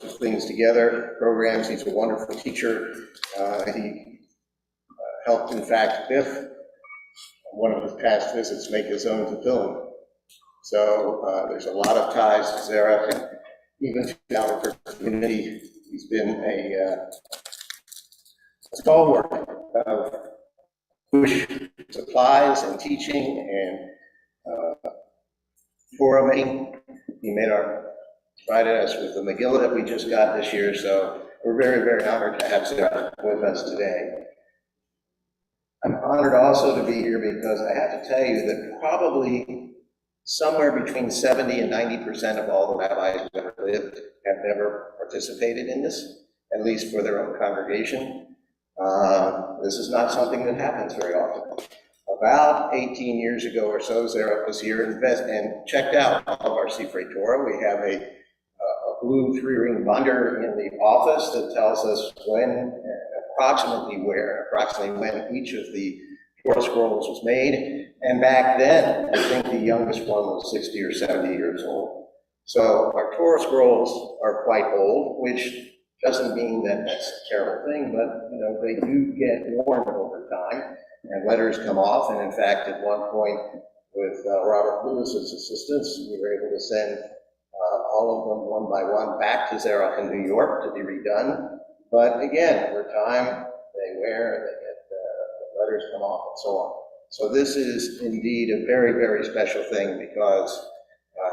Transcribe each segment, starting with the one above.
things together, programs. He's a wonderful teacher. He helped, in fact, Biff, one of his past visits, make his own tefillin. So there's a lot of ties to Zerach, and even to the Albuquerque community. He's been a stalwart of Jewish supplies and teaching and Torah making. He provided us with the Megillah that we just got this year, so we're very, very honored to have Zerach with us today. I'm honored also to be here because I have to tell you that probably somewhere between 70 and 90% of all the rabbis who ever lived have never participated in this, at least for their own congregation. This is not something that happens very often. About 18 years ago or so, Zerach was here and checked out all of our Sifrei Torah. We have a blue 3-ring binder in the office that tells us approximately when each of the Torah scrolls was made. And back then, I think the youngest one was 60 or 70 years old. So our Torah scrolls are quite old, which doesn't mean that that's a terrible thing, but they do get worn over time, and letters come off. And in fact, at one point, with Robert Lewis's assistance, we were able to send all of them one by one back to Zerach in New York to be redone. But again, over time, they wear, the letters come off, and so on. So this is indeed a very, very special thing, because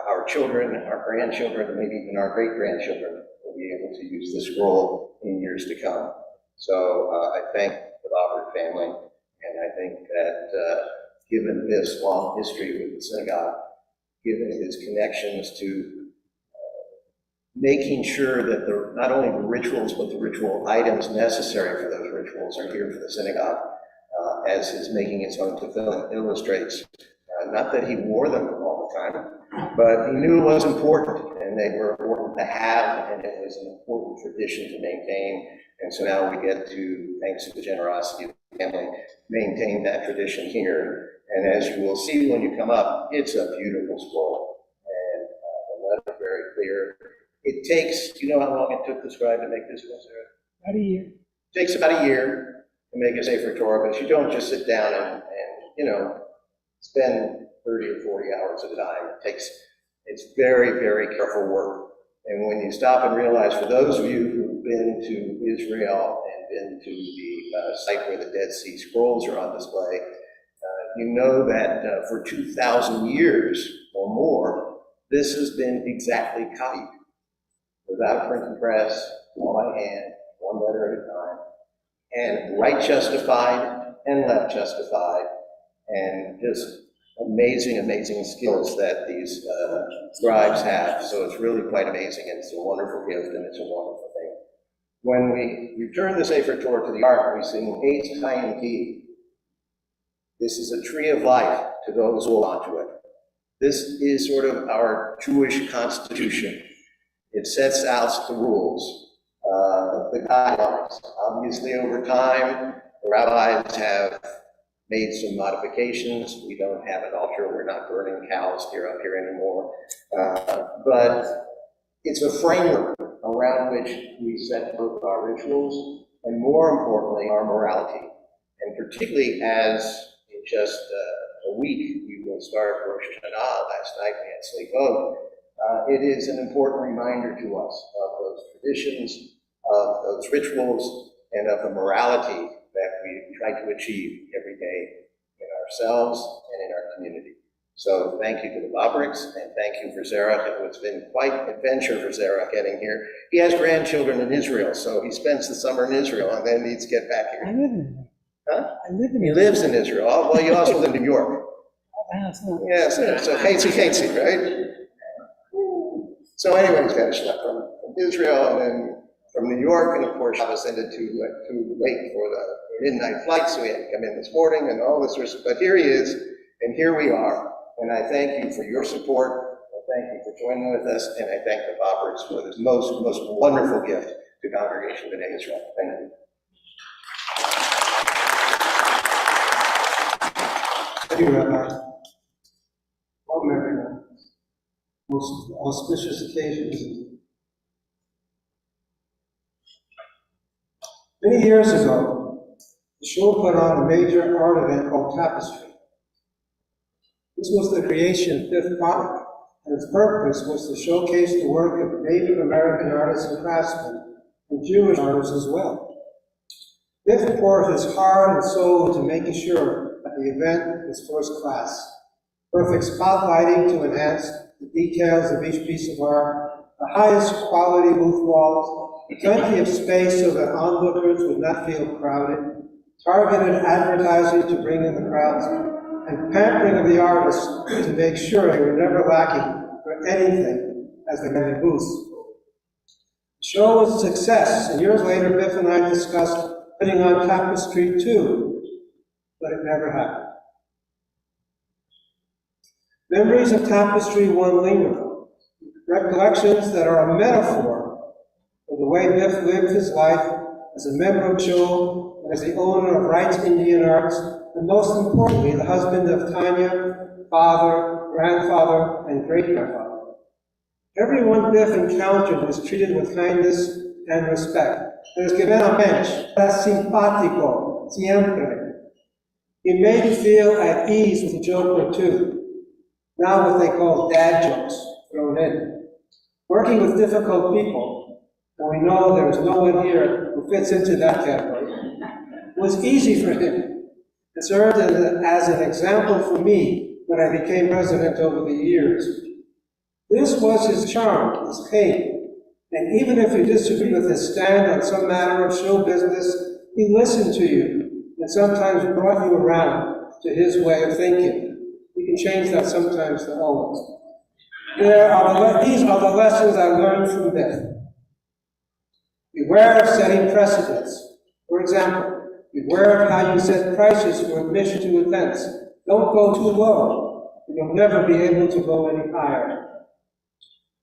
our children, our grandchildren, and maybe even our great-grandchildren will be able to use this scroll in years to come. So I thank the Robert family, and I think that given this long history with the synagogue, given his connections to making sure that not only the rituals, but the ritual items necessary for those rituals are here for the synagogue, as his making his own tefillin illustrates. Not that he wore them all the time, but he knew it was important, and they were important to have, and it was an important tradition to maintain. And so now we get to, thanks to the generosity of the family, maintain that tradition here. And as you will see when you come up, it's a beautiful scroll, and the letter is very clear. It takes, do you know how long it took the scribe to make this one, Sarah? About a year. It takes about a year to make a Sefer Torah, but you don't just sit down and spend 30 or 40 hours at a time. It's very, very careful work. And when you stop and realize, for those of you who've been to Israel and been to the site where the Dead Sea Scrolls are on display, you know that for 2,000 years or more, this has been exactly copied, without a printing press, all by hand, one letter at a time, and right justified and left justified, and just amazing, amazing skills that these scribes have. So it's really quite amazing, and it's a wonderful gift, and it's a wonderful thing. When we return the Sefer Torah to the Ark, we sing Eitz Chaim Ki. This is a tree of life to those who hold onto it. This is sort of our Jewish constitution. It sets out the rules, the guidelines. Obviously, over time, the rabbis have made some modifications. We don't have an altar. We're not burning cows up here anymore. But it's a framework around which we set both our rituals and, more importantly, our morality. And particularly as in just a week, we will start Rosh Hashanah. Last night we had Sleepot. It is an important reminder to us of those traditions, of those rituals, and of the morality that we try to achieve every day in ourselves and in our community. So thank you to the Bobricks, and thank you for Zerach. It's been quite an adventure for Zerach getting here. He has grandchildren in Israel, so he spends the summer in Israel and then needs to get back here. I live in Israel. Huh? I live in He Israel. lives in Israel. Oh, well, you also live in New York. Yes, so fancy, right? So anyway, he's got to schlep from Israel and then from New York, and of course Shabbos ended too late for the midnight flight, so he had to come in this morning and all this. But here he is, and here we are. And I thank you for your support. I thank you for joining with us, and I thank the Bobricks for this most wonderful gift to Congregation Bnai Israel. Thank you. Thank you, Rabbi. Welcome, everyone. Most auspicious occasions. Many years ago, the shul put on a major art event called Tapestry. This was the creation of Fifth product, and its purpose was to showcase the work of Native American artists and craftsmen, and Jewish artists as well. Biff poured his heart and soul into making sure that the event was first class. Perfect spotlighting to enhance the details of each piece of art, the highest quality booth walls, plenty of space so that onlookers would not feel crowded, targeted advertising to bring in the crowds, and pampering of the artists to make sure they were never lacking for anything as they got in booths. The show was a success, and years later, Biff and I discussed putting on Tapestry too, but it never happened. Memories of Tapestry one linger, recollections that are a metaphor for the way Biff lived his life as a member of Shul, and as the owner of Wright's Indian Arts, and most importantly, the husband of Tanya, father, grandfather, and great-grandfather. Everyone Biff encountered was treated with kindness and respect. Les que ven a bench, era simpático, siempre. He made you feel at ease with a joke or two. Now what they call dad jokes thrown in. Working with difficult people, and we know there is no one here who fits into that category, was easy for him. It served as an example for me when I became president over the years. This was his charm, his pain, and even if you disagreed with his stand on some matter of show business, he listened to you and sometimes brought you around to his way of thinking. You can change that sometimes to always. These are the lessons I learned from Biff. Beware of setting precedents. For example, beware of how you set prices for admission to events. Don't go too low, and you'll never be able to go any higher.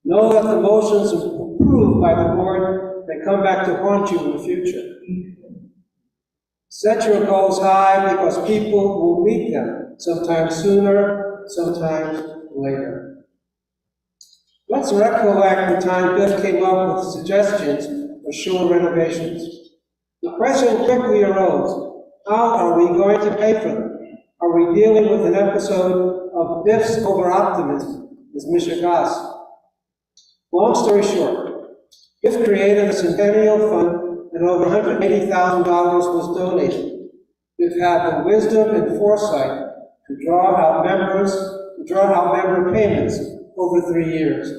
Know that the motions approved by the board may come back to haunt you in the future. Set your goals high because people will meet them, sometimes sooner, sometimes later. Let's recollect the time Biff came up with suggestions for shul renovations. The question quickly arose, how are we going to pay for them? Are we dealing with an episode of Biff's over-optimism as Mishigas? Long story short, Biff created a centennial fund and over $180,000 was donated. Biff had the wisdom and foresight to draw out member payments over 3 years.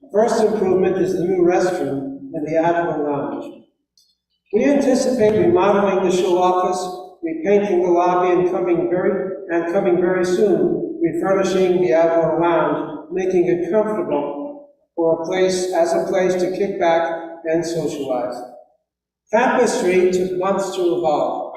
The first improvement is the new restroom in the Admiral Lounge. We anticipate remodeling the shul office, repainting the lobby, and coming very soon, refurnishing the Admiral Lounge, making it comfortable for a place to kick back and socialize. Tapestry took months to evolve.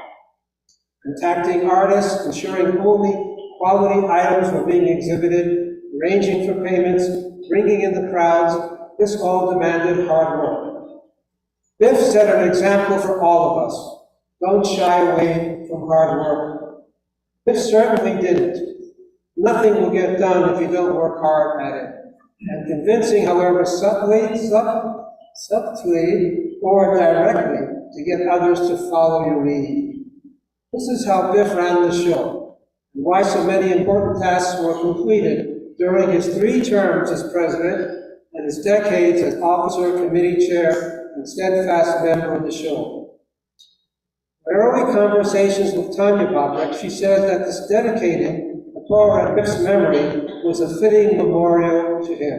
Contacting artists, ensuring only quality items were being exhibited, arranging for payments, bringing in the crowds, this all demanded hard work. Biff set an example for all of us. Don't shy away from hard work. Biff certainly didn't. Nothing will get done if you don't work hard at it. And convincing, however, subtly or directly, to get others to follow your lead. This is how Biff ran the show, and why so many important tasks were completed during his 3 terms as president and his decades as officer, committee chair, and steadfast member of the show. In early conversations with Tanya Bobek, she said that this dedicating the Torah at Biff's memory was a fitting memorial to him.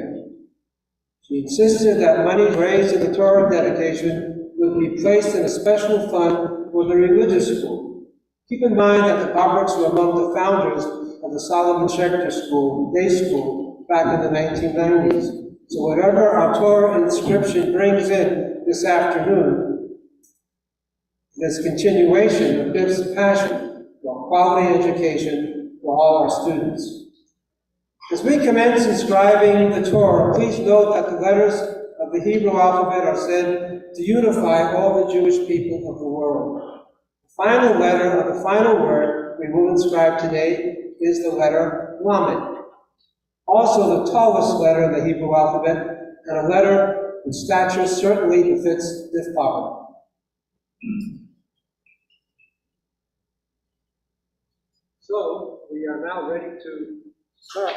She insisted that money raised in the Torah dedication would be placed in a special fund for the religious school. Keep in mind that the Bobricks were among the founders of the Solomon Schechter School, day school, back in the 1990s. So whatever our Torah inscription brings in this afternoon, this continuation of Biff's passion for quality education for all our students. As we commence inscribing the Torah, please note that the letters of the Hebrew alphabet are said to unify all the Jewish people of the world. The final letter of the final word we will inscribe today is the letter Lamed. Also the tallest letter in the Hebrew alphabet, and a letter whose stature certainly befits this power. So we are now ready to start.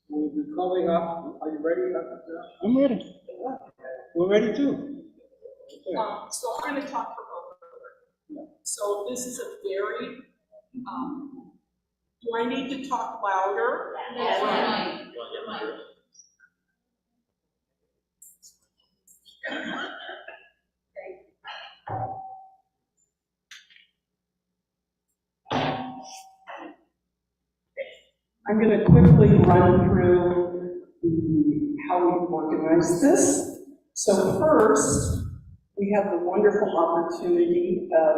We'll be calling up. Are you ready? I'm ready. We're ready too. So I'm going to talk for both of them. So this is a very, do I need to talk louder? Yes, I'm going to quickly run through how we organize this. So first, we have the wonderful opportunity of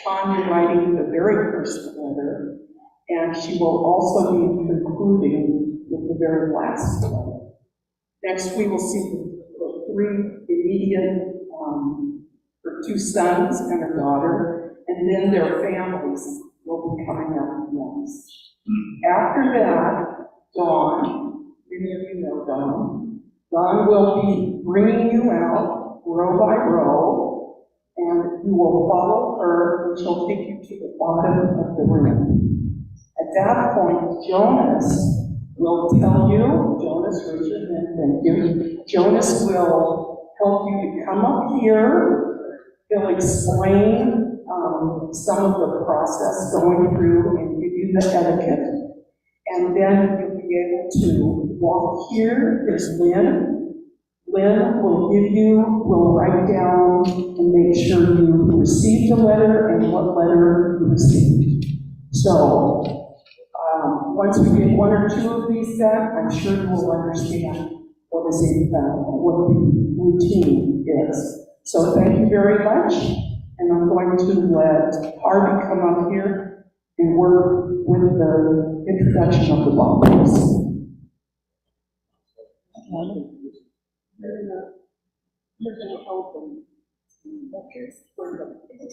Tanya writing the very first letter, and she will also be concluding with the very last letter. Next, we will see the three immediate, her two sons and her daughter, and then their families will be coming up next. After that, Dawn, many of you know Dawn, Dawn will be bringing you out row by row, and you will follow her, and she'll take you to the bottom of the room. At that point, Jonas will tell you, Jonas, raise your hand, thank you. Jonas will help you to come up here. He'll explain some of the process going through and give you the etiquette. And then you'll be able to walk here. There's Lynn. Lynn will write down and make sure you received a letter and what letter you received. So, once we get one or two of these done, I'm sure you will understand what the routine is. So thank you very much, and I'm going to let Harvey come up here and work with the introduction of the volumes. You're going to open. Okay.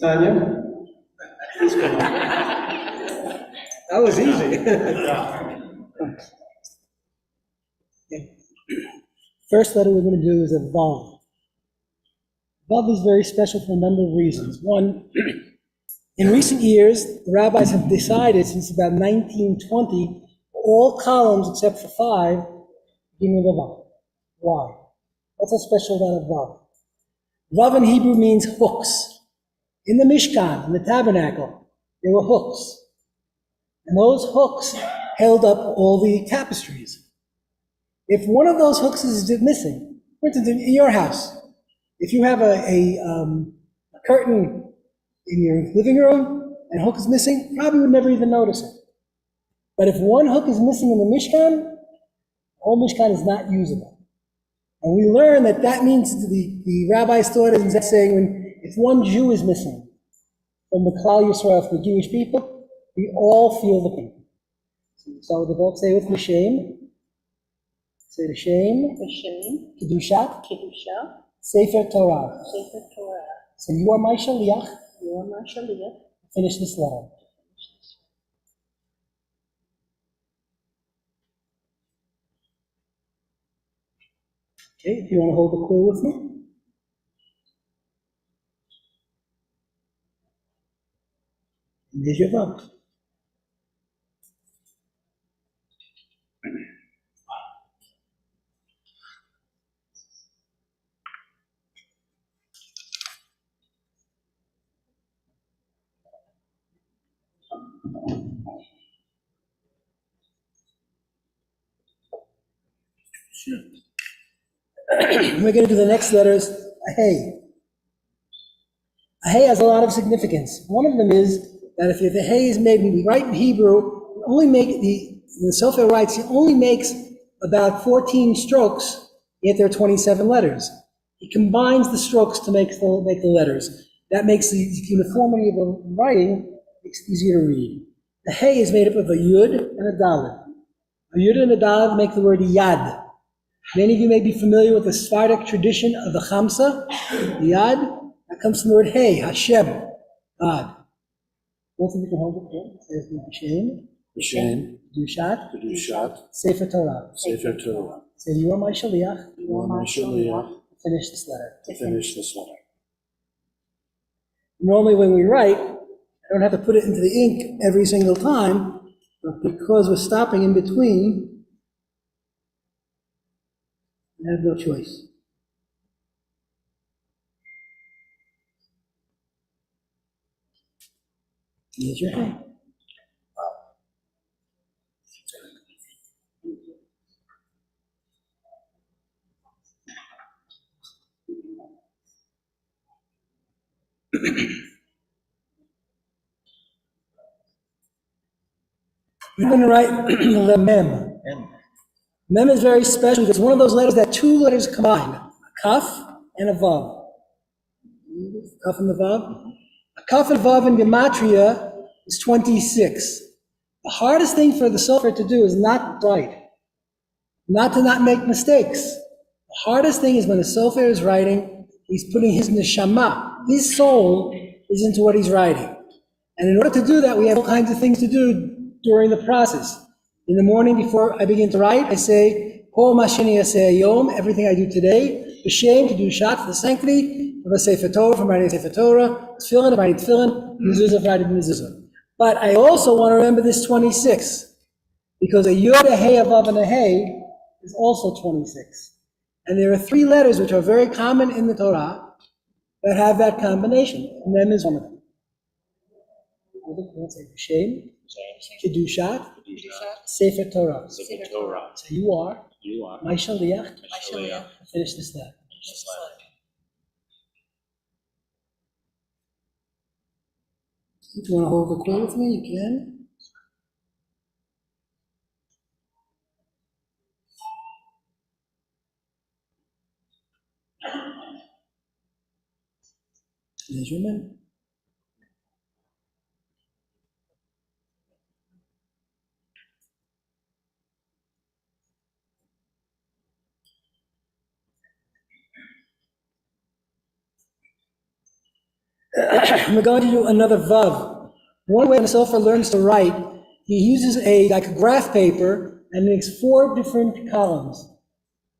Tanya? That was easy. First letter we're going to do is a Vav. Vav is very special for a number of reasons. One, in recent years, the rabbis have decided, since about 1920, all columns except for 5 begin with a Vav. Why? What's so special about a Vav? Vav in Hebrew means hooks. In the Mishkan, in the tabernacle, there were hooks. And those hooks held up all the tapestries. If one of those hooks is missing, for instance, in your house, if you have a curtain in your living room and a hook is missing, you probably would never even notice it. But if one hook is missing in the Mishkan, the whole Mishkan is not usable. And we learn that means the rabbis thought it as saying if one Jew is missing from the Klal Yisrael, from the Jewish people, we all feel the pain. So the both say with me, shame. Say the shame. The shame. Kedushat. Kedusha. Sefer Torah. Sefer Torah. So you are my shaliach. You are my shaliach. Finish this letter. Okay, if you want to hold the quill with me. And there's your vote. We're going to do the next letters, a hey. A hey has a lot of significance. One of them is that if the hey is made, when we write in Hebrew, only make the Sofer writes, he only makes about 14 strokes, yet there are 27 letters. He combines the strokes to make the letters. That makes the uniformity of the writing easier to read. The hey is made up of a yud and a dalet. A yud and a dalet make the word yad. Many of you may be familiar with the Sephardic tradition of the Chamsa, the Yad. That comes from the word Hey, Hashem, God. Both of you can hold it here. There's the Hashem. Hashem. Kedushat. Kedushat. Sefer Torah. Sefer Torah. Say, you are my shaliach. You are my shaliach. finish this letter. To finish this letter. Normally when we write, I don't have to put it into the ink every single time, but because we're stopping in between, I have no choice. Here's your hand. We're going to write the mem. Mem is very special because it's one of those letters that two letters combine, a kaf and a vav. Kaf and the vav. A kaf and vav in gematria is 26. The hardest thing for the sofer to do is not write, not to not make mistakes. The hardest thing is when the sofer is writing, he's putting his neshama, his soul is into what he's writing. And in order to do that, we have all kinds of things to do during the process. In the morning before I begin to write, I say, Kol masheni yaseh hayom, everything I do today, b'shem, to do shot for the sanctity, of a Sefer Torah, from writing Sefer Torah, tefillin, of writing tefillin, mezuzah, of writing mezuzah. But I also want to remember this 26, because a yod, a hey, a vav, and a hey is also 26. And there are three letters which are very common in the Torah that have that combination, and mem is one of them. B'shem, Kedushat, Sefer Torah. So you are my shaliach. Finish this letter. If you want to hold the quill with me, you can. There's your mem. We're going to do another vav. One way when a sofer learns to write, he uses like a graph paper and makes 4 different columns.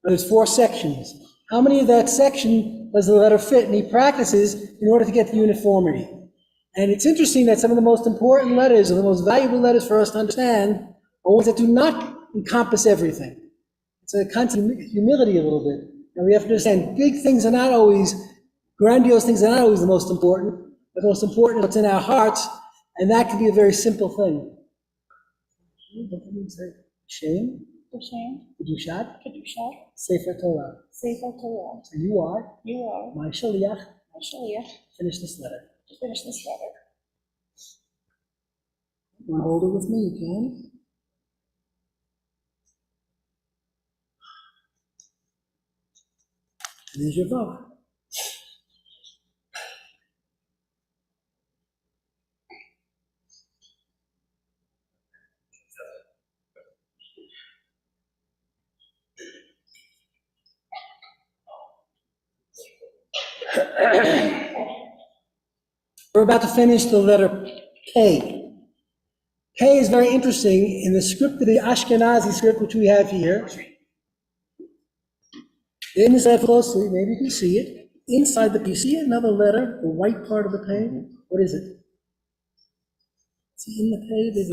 There's 4 sections. How many of that section does the letter fit? And he practices in order to get the uniformity. And it's interesting that some of the most important letters, or the most valuable letters for us to understand, are ones that do not encompass everything. It's a kind of humility a little bit. And we have to understand big things are not always, grandiose things are not always the most important. The most important is what's in our hearts, and that can be a very simple thing. Shame, Kedushat, Sefer Torah. So you are my shaliach. Finish this letter. You want to hold it with me? You can. There's your vav. We're about to finish the letter K. K is very interesting in the script of the Ashkenazi script, which we have here. Inside closely, maybe you can see it. Inside you see another letter, the white part of the page? What is it? See in the page, there's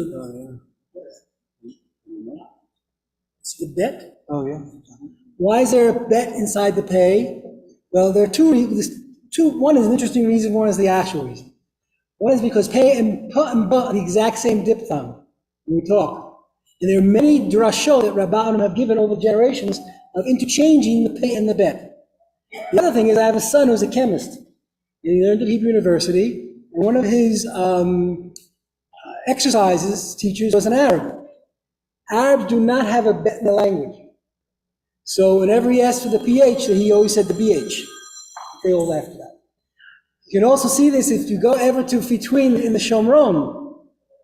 see the bet? Oh, yeah. Why is there a bet inside the pay? Well, there are two. One is an interesting reason, one is the actual reason. One is because pay and pa and ba are the exact same diphthong when we talk. And there are many drashot that Rabbanim have given over generations of interchanging the pay and the bet. The other thing is I have a son who's a chemist. And he learned at Hebrew University, and one of his exercises teachers was an Arab. Arabs do not have a bet in the language. So whenever he asked for the PH, he always said the BH. They all laughed at that. You can also see this if you go ever to Fitwin in the Shomron,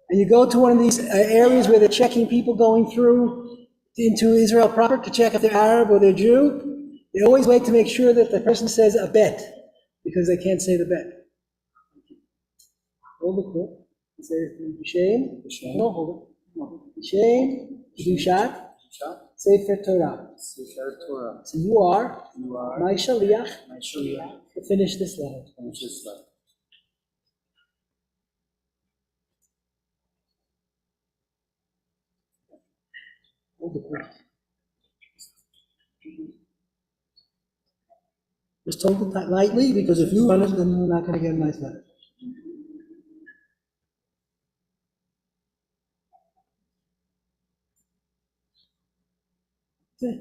and you go to one of these areas where they're checking people going through into Israel proper to check if they're Arab or they're Jew. They always wait to make sure that the person says a bet, because they can't say the bet. Hold the quote. Say shame. No, hold it. Shame. Kedushat. Sefer Torah. Sefer Torah. So you are You are my shaliach my shaliach. to finish this letter. Finish this letter. Hold the quick. Just hold it lightly, because if you run it, then we're not going to get a nice letter. Okay.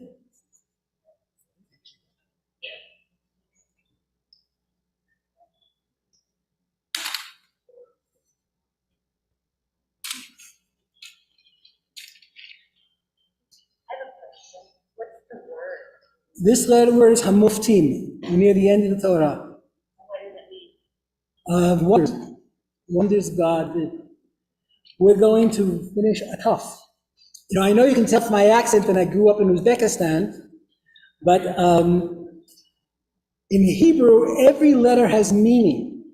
This letter word is Hamuftim, near the end of the Torah. Wonders. Wonders God did. We're going to finish a tough. You know, I know you can tell from my accent that I grew up in Uzbekistan, but in Hebrew, every letter has meaning.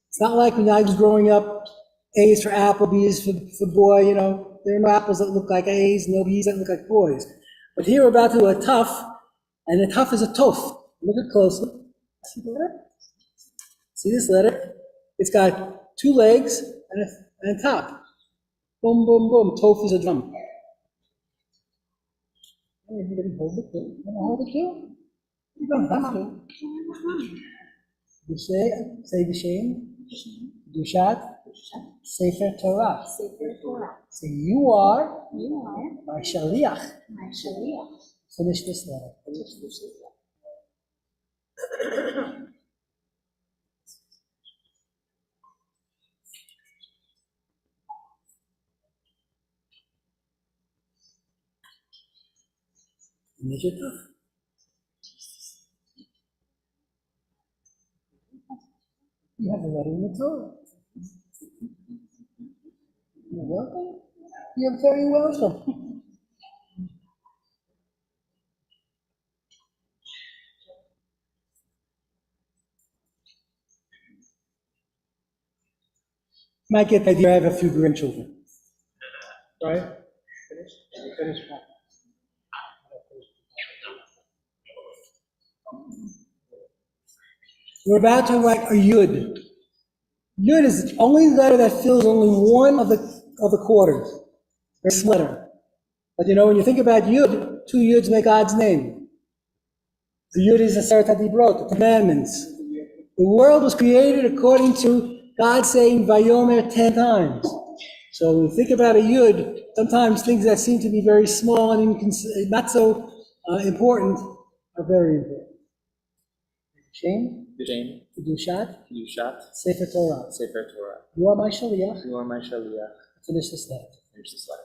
It's not like when I was growing up, A is for apple, B is for boy, you know. There are no apples that look like A's, no B's that look like boys. But here we're about to do a tough, and the tough is a tof. Look at it closely. See the letter? See this letter? It's got two legs and a top. Boom, boom, boom. Tof is a drum. Everybody hold it too. You want to hold it too? You don't have to. You say the shame. Dushat. Sefer Torah. Sefer Torah. Say you are You are my shaliach. my shaliach. Finish this letter. Finish this letter. Finish it off. You have a letter in the Torah. You're welcome. You're very welcome. Might get the idea I have a few grandchildren. Right? Finish. We're about to write a yud. Yud is the only letter that fills only one of the quarters. It's a letter. But you know, when you think about yud, two yuds make God's name. The yud is the Aseret HaDibrot, the commandments. The world was created according to God saying Vayomer 10 times. So when you think about a yud, sometimes things that seem to be very small and not so important are very important. Shame, Shame. Kedushat, Kedushat. Sefer Torah. Sefer Torah. You are my shaliach. You are my shaliach. Finish this letter. Finish this letter.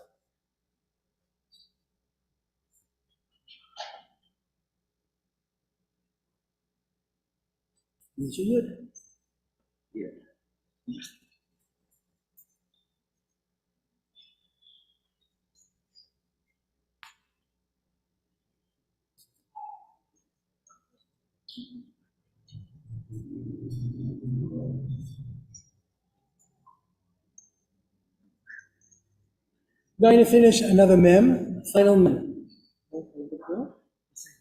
Finish your yud. Here. Going to finish another mem, final mem.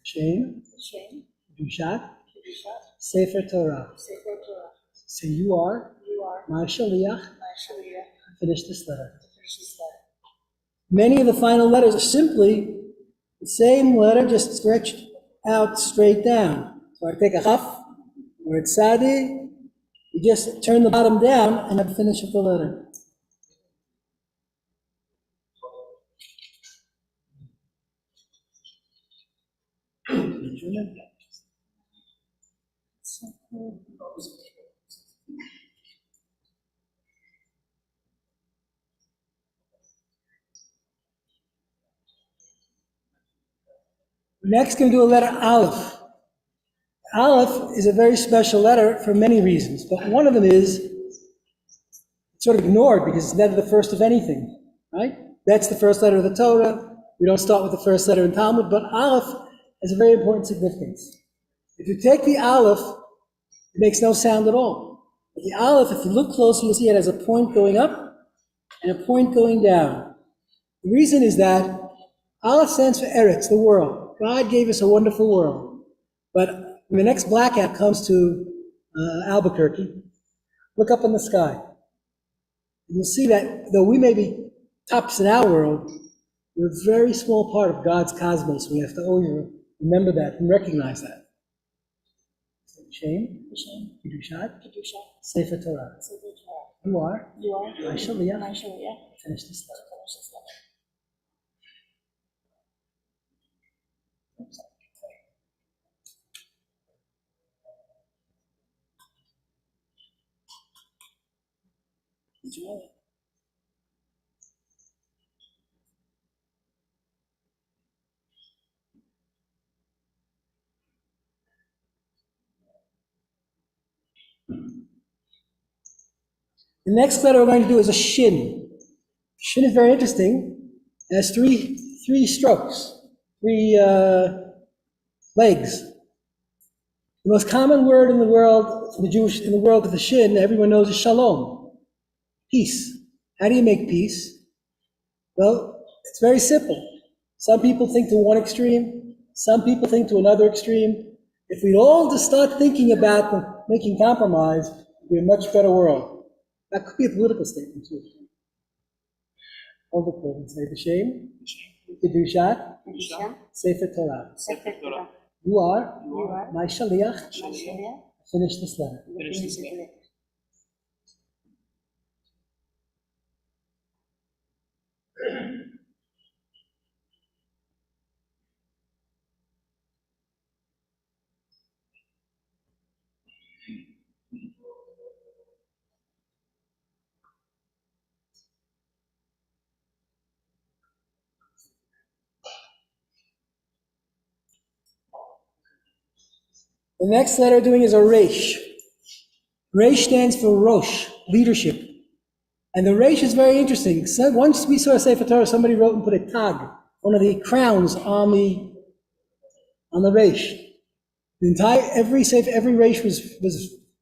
Shame, Shame. Kedushat, Kedushat. Sefer Torah. Sefer Torah. So you are You are my shaliach. my shaliach. Finish this letter. Finish this letter. Many of the final letters are simply the same letter, just stretched out straight down. So I take a chaf, where it's sadi, you just turn the bottom down and then finish with the letter. Next, going to do a letter Aleph. Aleph is a very special letter for many reasons, but one of them is it's sort of ignored because it's never the first of anything, right? That's the first letter of the Torah. We don't start with the first letter in Talmud, but Aleph has a very important significance. If you take the Aleph, it makes no sound at all. But the Aleph, if you look closely, you'll see it has a point going up and a point going down. The reason is that Aleph stands for Eretz, the world. God gave us a wonderful world. But when the next blackout comes to Albuquerque, look up in the sky. You'll see that though we may be tops in our world, we're a very small part of God's cosmos. We have to always remember that and recognize that. Shame, Kedushat, Sefer Torah. You are. My Shaliach. Finish this letter. The next letter we're going to do is a shin. Shin is very interesting. It has three strokes, three legs. The most common word in the world, in the world of the shin, everyone knows is shalom, peace. How do you make peace? Well, it's very simple. Some people think to one extreme, some people think to another extreme. If we'd all just start thinking about making compromise, it'd be a much better world. That could be a political statement too. Hold the quote and say the shame, Kedushat, Sefer Torah. You are my Shaliach. Finish this letter. The next letter we're doing is a Resh. Resh stands for Rosh, leadership. And the Resh is very interesting. So once we saw Sefer Torah, somebody wrote and put a tag, one of the crowns on the Resh. The entire, every Resh was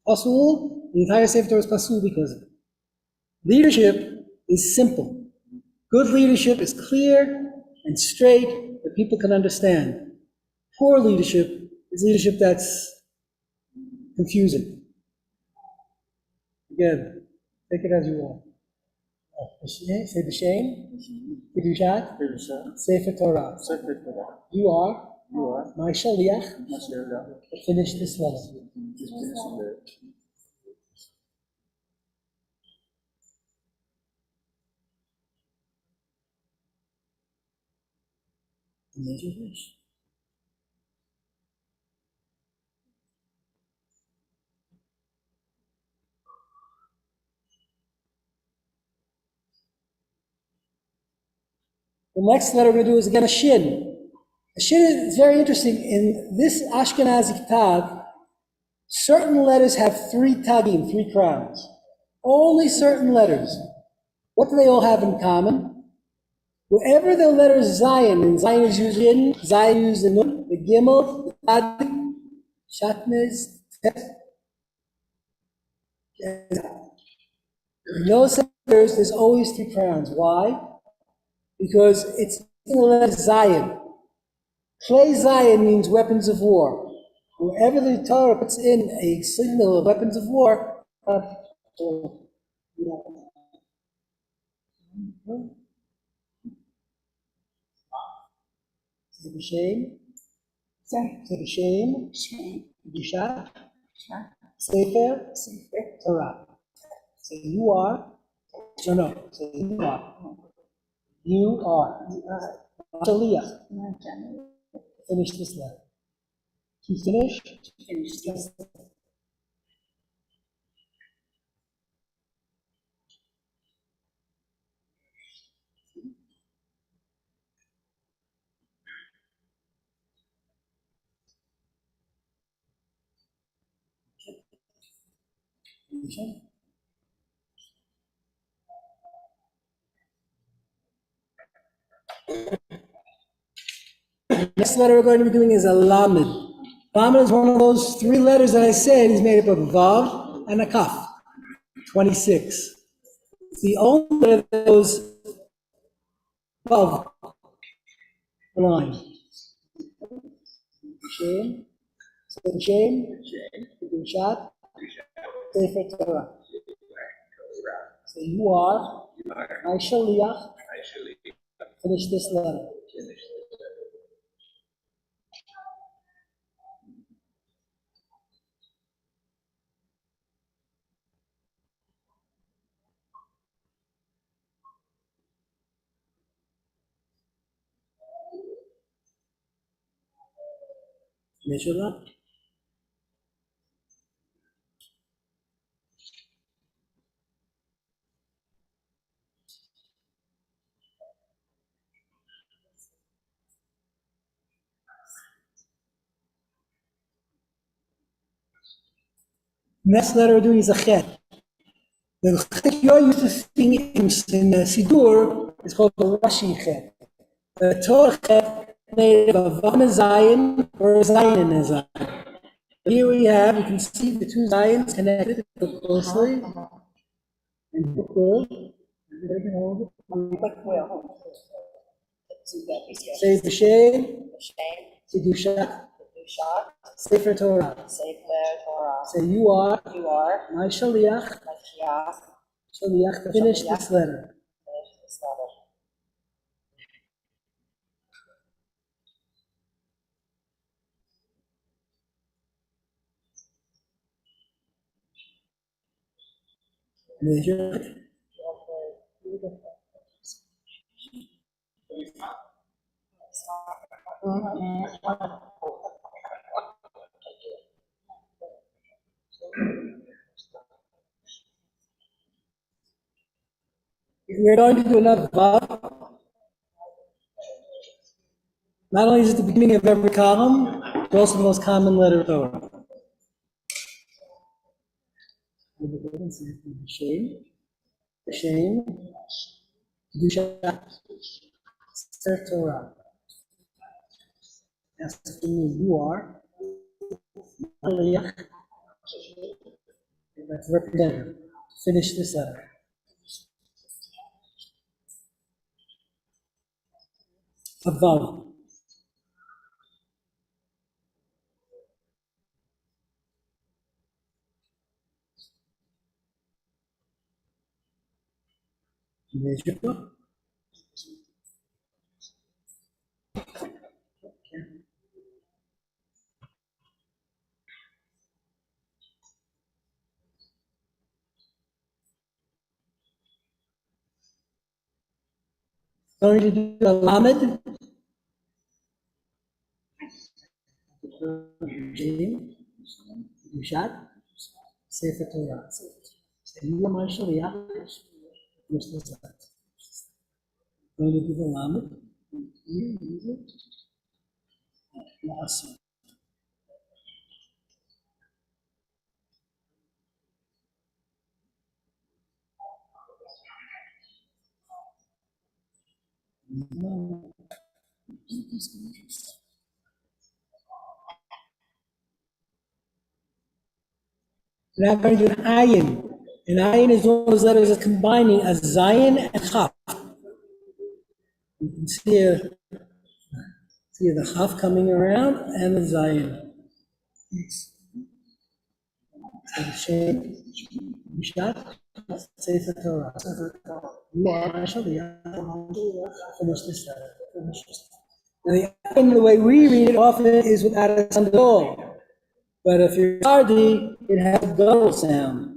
pasul. The entire Sefer Torah was pasul because of it. Leadership is simple. Good leadership is clear and straight that people can understand. Poor leadership is leadership that's confusing. Again, take it as you want. Say the shame, Kedushat, Sefer Torah. You are my Shaliach. Finish this letter. Major wish. The next letter we're going to do is again a shin. A shin is very interesting. In this Ashkenazi Tav, certain letters have three tagim, three crowns. Only certain letters. What do they all have in common? Wherever the letter Zayin, and Zayin is used in, Zayin is used in the Gimel, the Tad, Shatnez, Tet. In those letters, there's always three crowns. Why? Because it's in the letter Zayin. Clay Zayin means weapons of war. Wherever the Torah puts in a signal of weapons of war, say the shame, Kedushat, Sefer, Torah. Say you are, say you are. Shaliach. Finish this letter. To finish this letter. Next letter we're going to be doing is a Lamed. Lamed is one of those three letters that I said is made up of a Vav and a Kaf. 26. It's the only letter that goes above line. Shame. Say shame. Kedushat. Sefer Torah. So you are my shaliach. Finish this letter. Measure that. Next letter we're doing is a chet. The chet you're used to seeing in Sidur is called the Rashi chet. The Torah chet made of a Vav and a Zion or a Zion and a Zion. Here we have, you can see the two Zions connected closely. And book roll. Say B'Shem, Kedusha, Sefer Torah. Say you are my shaliach. Shaliach to finish this letter. Measure. We're going to do another Vav. Not only is it the beginning of every column, it's also the most common letter of Torah. Shame, shame, Kedusha, Sefer Torah. That's to me, you are. That's representative. Finish this letter. Above. Measure. Going to do a lamed. Kedushat, Sefer Torah. Say you are my shaliach. Finish this letter. Going to do the lamed. Awesome. Now I'm going to do an ayin. An ayin is one of those letters that's combining a Zion and Chaf. You can see the Chaf coming around and the Zion. So the shame, Mishat, Sefer Torah. You are my shaliach. Finish this letter. Now the ayin, the way we read it often is without a sound at all. But if you're Sardi, it has a guttural sound.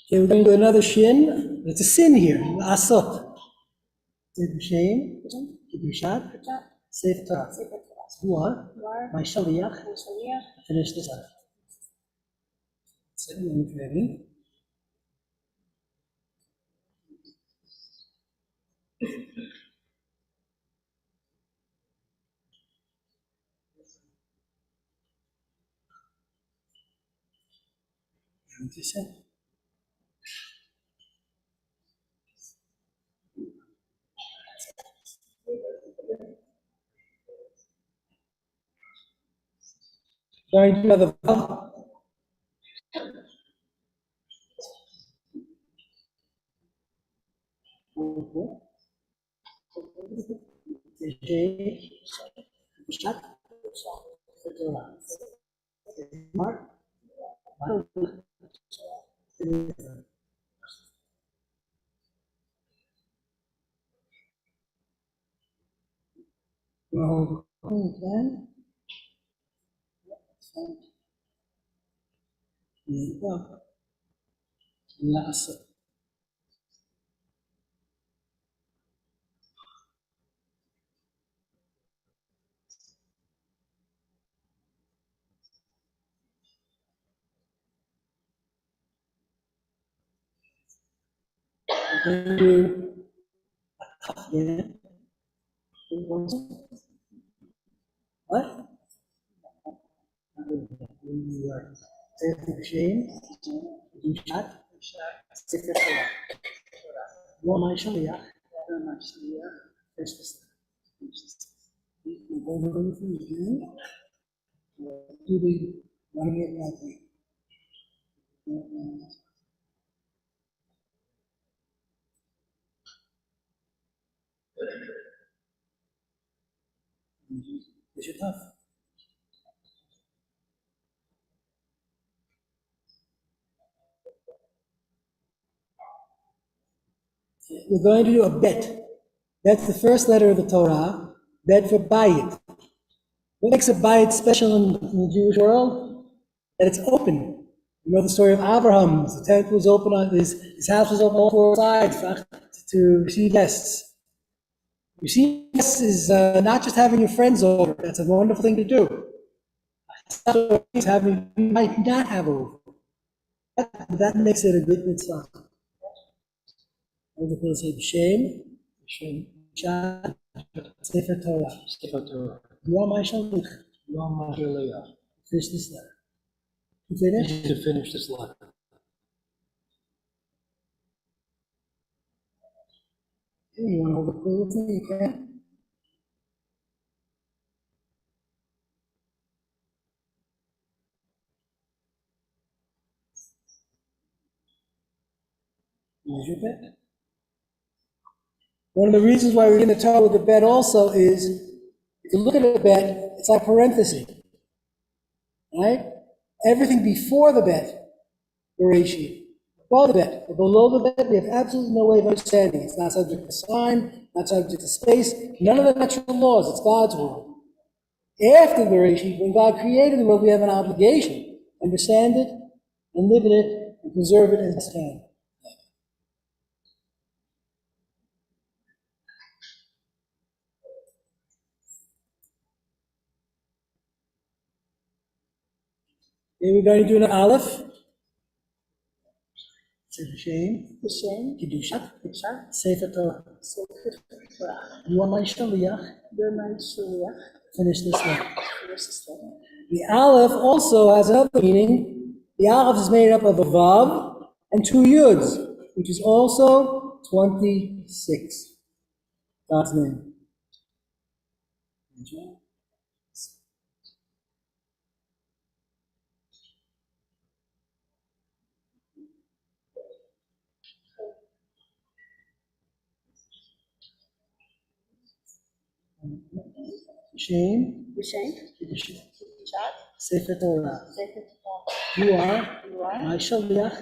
Okay, we're going to do another shin. It's a sin here, asot. Say B'Shem, Kiddushat, Sefer Torah. You are my Shaliach. Finish this up. Sit when you're ready. And you say, going to another vow. Kiddushat, Sefer Torah. Mark. Well, again. Last. Yeah. What? Sefer Shame, Kiddushat, Sefer Torah. You are my Shaliach. Finish this. Over everything again. Do the running it right way. Is it tough? We're going to do a bet. That's the first letter of the Torah. Bet for bayit. What makes a bayit special in the Jewish world? That it's open. You know the story of Abraham. The tent was open on his house was open on 4 sides to receive guests. Receive guests is not just having your friends over. That's a wonderful thing to do. It's having you might not have over. That makes it a good mitzvah. Over to say B'Shem, Shad, Sefer Torah. Sefer Torah. You are my Shaliach. You are my Shaliach. Finish this letter. You You finish? need to finish this letter. Okay, you want to hold the clue with me? You can. Use your bet. One of the reasons why we're in the Torah with the bet also is, if you look at a bet, it's like parenthesis, right? Everything before the bet, Bereshit. Above the bet, but below the bet, we have absolutely no way of understanding. It's not subject to sign, not subject to space, none of the natural laws. It's God's world. After the Bereshit, when God created the world, we have an obligation to understand it and live in it and preserve it as best can. Here we're going to do an aleph. Sefer Shem, Kiddushat, Sefer Torah. You are my Shaliach. Finish this one. The aleph also has another meaning. The aleph is made up of a vav and 2 yuds, which is also 26. God's name. Shem, Kiddushat, Sefer Torah. You are my Shaliach.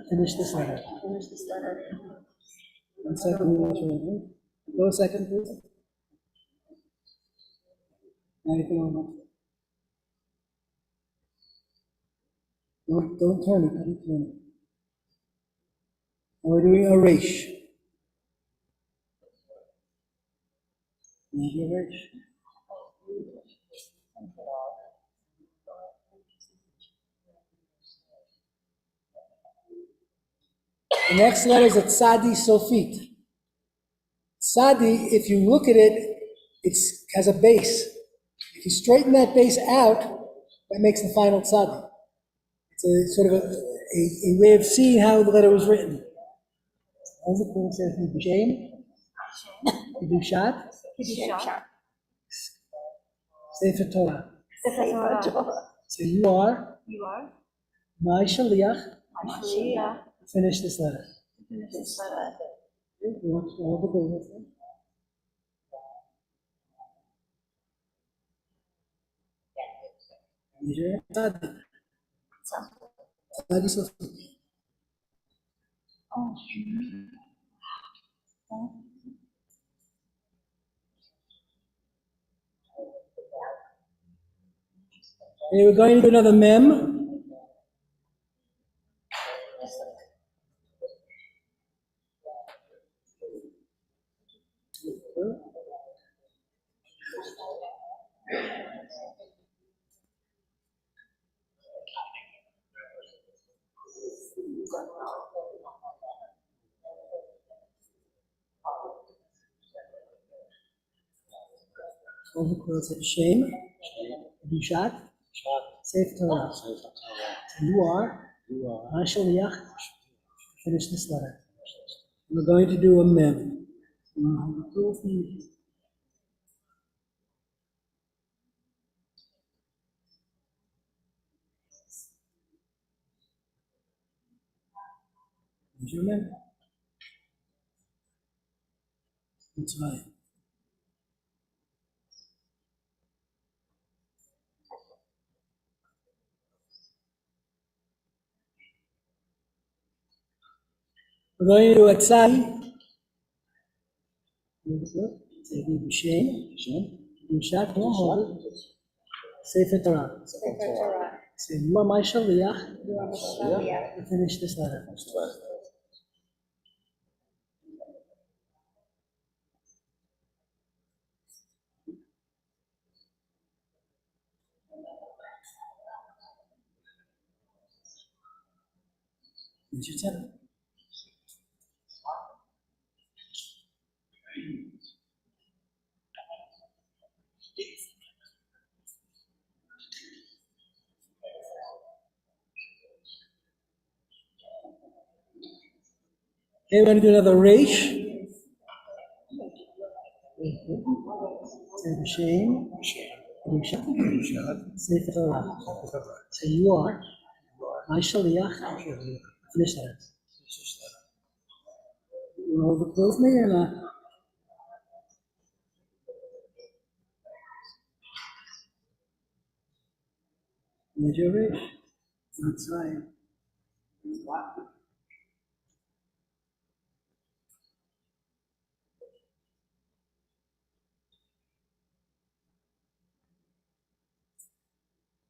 Finish this letter. 1 second. Go a second, please. Anything on that? Don't turn it. Don't turn it. And we're doing a resh. The next letter is a Tzadi Sofit. Tzadi, if you look at it, it has a base. If you straighten that base out, that makes the final Tzadi. It's a sort of a way of seeing how the letter was written. How's it called? Shame? Kedushat? Sefer Torah. So you are my shaliach. Finish this letter. You want to all the go with it? Measure Tzadi. Tzadi Sofit. Okay, we're going to do another mem. Shame. Kedushat. Sefer Torah. You are my shaliach. Finish this letter. We're going to do a mem. Mem. That's right. We're going to do a tzadi. Shame. Kedushat. Sefer Torah. Say, you are my shaliach. Finish this letter. Finish your tzadi. Okay, we're going to do another resh. Say the shame. Kedushat. Sefer Torah. So you are my shaliach. Finish that. You want to overclose me or not? Major resh. That's right.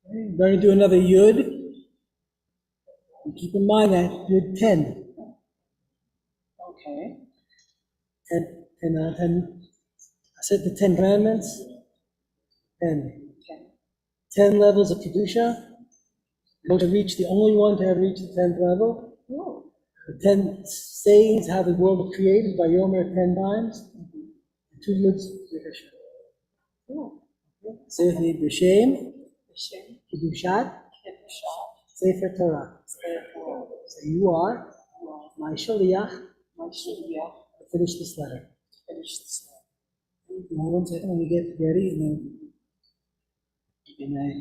Okay, we're going to do another yud. And keep in mind that yud 10. Okay. I said the 10 commandments. 10 levels of Kedusha. Go to reach the only one to have reached the 10th level. The 10 sayings how the world was created by Yomer 10 times. 2 yuds. Sefer B'Shem. Kedushat. Sefer Torah. So you are my shaliach. Finish this letter. One second, let me get ready and then Bnai.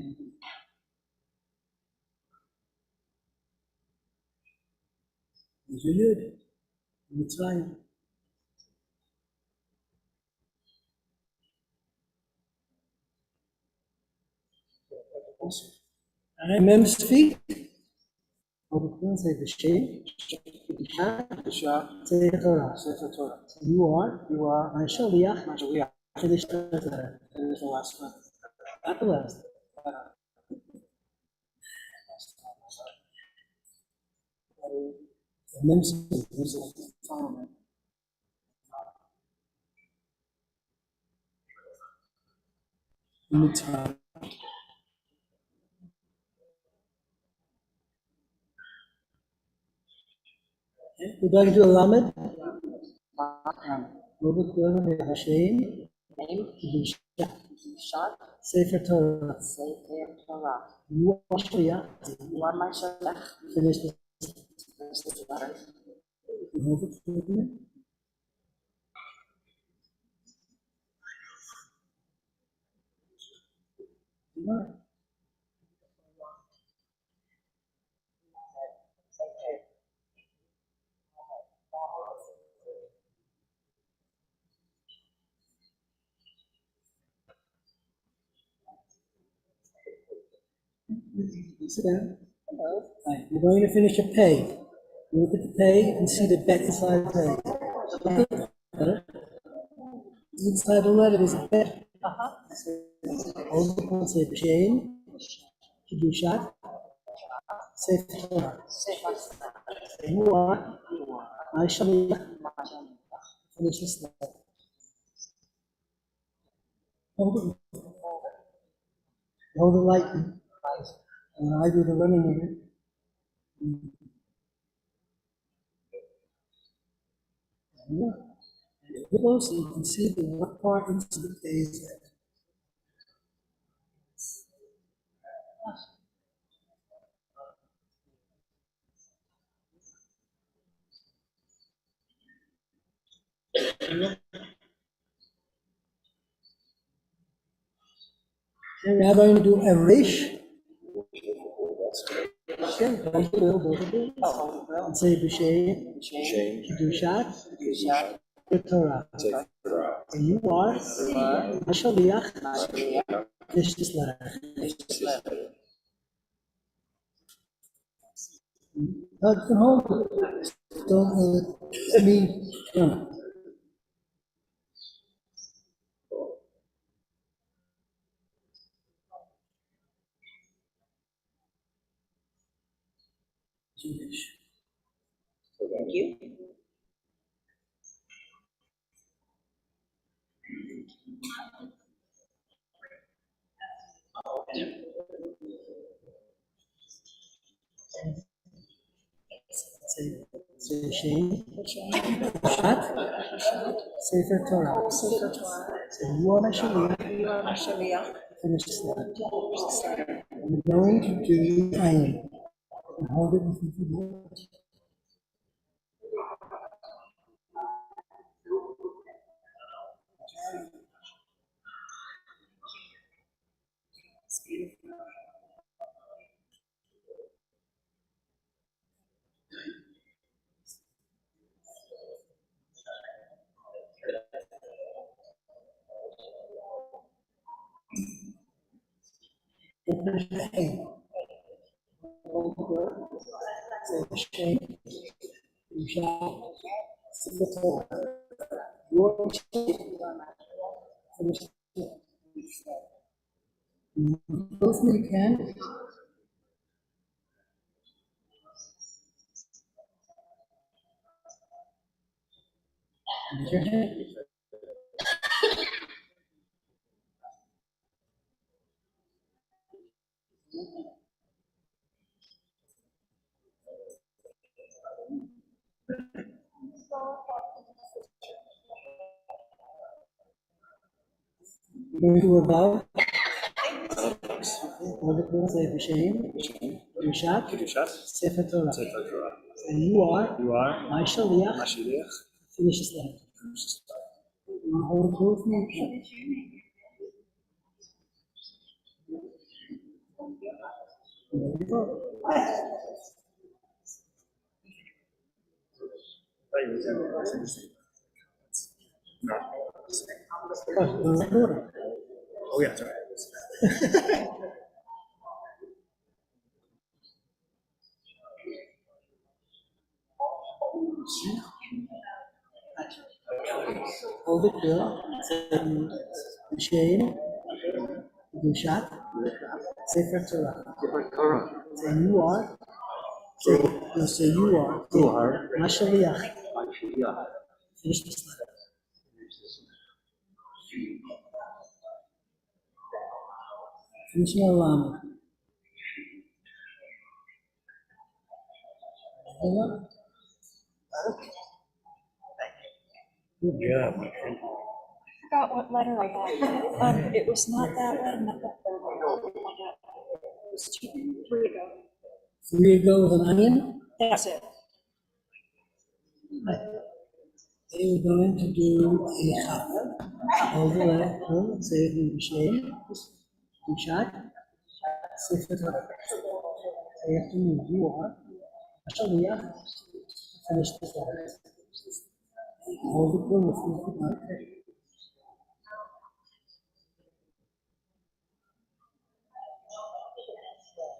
Here's your yud. Mitzrayim. All right, mem's feet. Say the shame. Say the Torah. So you are my shaliach. Finish the letter. And the last one. Not the last. Mem's feet. Mitzvah. Okay, we're going to do a lamed. Hashem. Shot, Sefer Torah. Sefer Torah. You are Shliach. You are my shalach. Finish this. Finish this letter. Hold it for me. All right. Sit down. Hello. Right, we're going to finish a pay. Look at the pay and see the bet inside the pay. Okay? Inside the letter there's a bet. Hold the point, say B'Shem, Kiddushat, Sefer Torah. You are my Shaliach. Finish this letter. Hold it. Hold it lightly. And I do the running of it. Yeah. And close, so you can see the what part into the phase. And we're going to do a rish. And say B'Shem, Kiddushat, Torah. And you are my Shaliach. Finish this letter. You can hold it. Don't, I mean, no. Jewish. Thank you. Say Shem, Shat, Sefer Torah. Say you are my Shaliach. You are my shalach. Finish this letter. I'm going to do Ayin. And hold it with you. Finish the Ayin. Hold the word. Say Shem, Shat, Sefer Torah. You are my Shaliach. Finish this letter. Both me can. Raise your hand. Going to above. Say B'Shem, Kiddushat, Sefer Torah. And you are my Shaliach. Finish this letter. You hold it both me. There you go. Oh, yeah, that's right. Hold it good. B'Shem, Kiddushat, Sefer Torah. Say you are. Say you are. My Shaliach. Finish this letter. Commissioner Lama. Good job. Forgot what letter I had. It was not that one, not that one. It was three ago. 3 ago with an onion. That's it. They were going to do a overlap, say it in shade, do shot, say it after you are, actually, yeah, finish the slide. Hold it with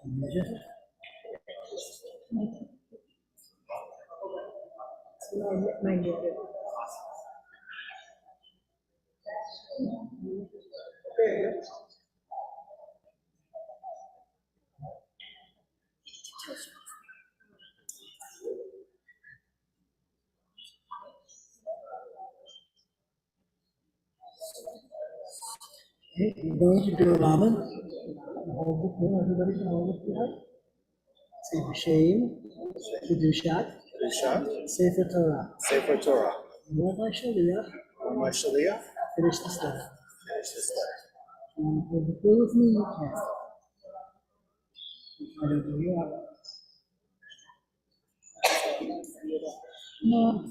measure. Okay, we're going to do a ramen. Hold it here, everybody can hold it here. Say B'Shem, to do shot, Rishon, say for Torah. Sefer Torah. Rabbi Shaliach, On my Shaliach, finish the slide. finish this letter. You want to hold the floor with me, you can. Whatever you are. No.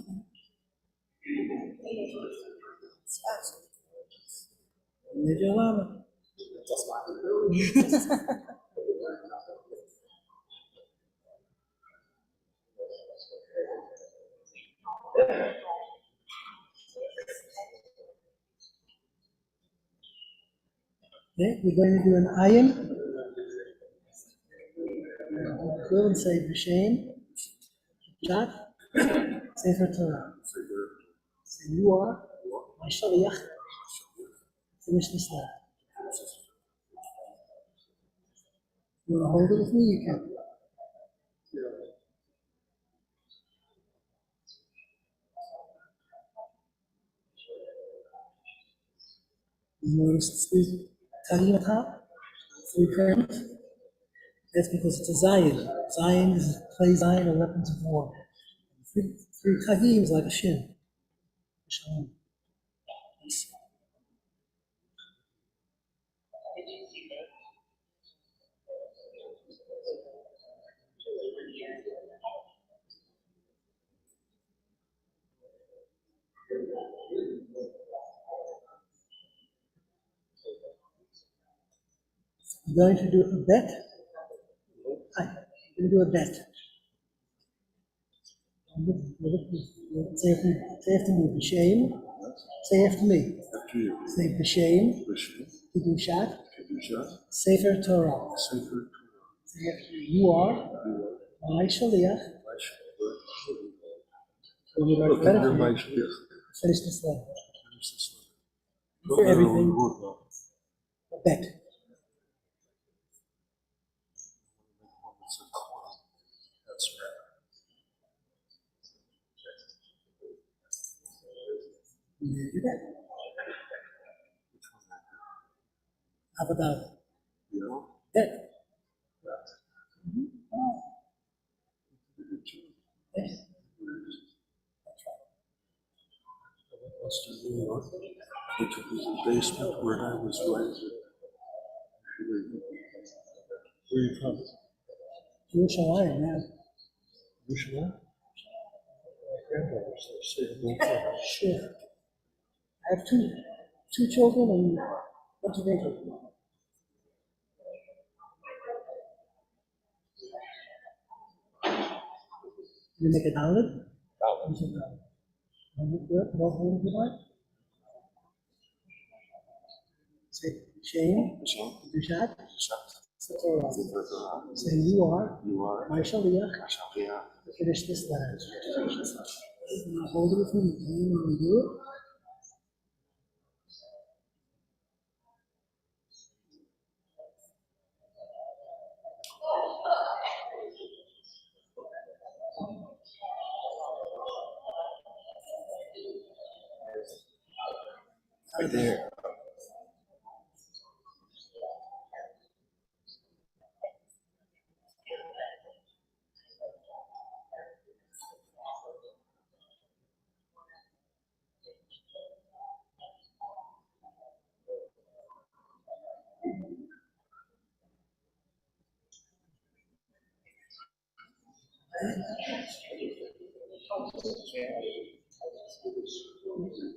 Measure ramen. Okay, we're going to do an ayin. Quill and say B'Shem, shot, say for Torah. Say you are my Shaliach. Finish the slide. You want to hold it with me? You can. You notice the tugging on top? 3 currents? That's because it's a Zion. Zion is play Zion or weapons of war. 3 tugging is like a shin. Shalom. I'm going to do a bet. Hi, I'm going to do a bet. Say after me, B'Shem. Say after me. After you. Say B'Shem, B'Shem, Kedushat, Kedusha, Sefer Torah. Sefer Say after me, you are my Shaliach. So you write Torah. better You're for my me. shliach. Finish this letter. Finish this letter. For everything, That's a bet. right. You do that. How about You know? bet? Yes. Western New York, which was the basement where I was raised. Where are you from? Yerushalayim, yeah. Yerushalayim? My grandfather said, Sure. I have two children and what's your name? You make a download? Say Shane, Dushat, Torah. Say you are my Shaliach. Finish this letter. Now hold it with me. When we do it. Right there.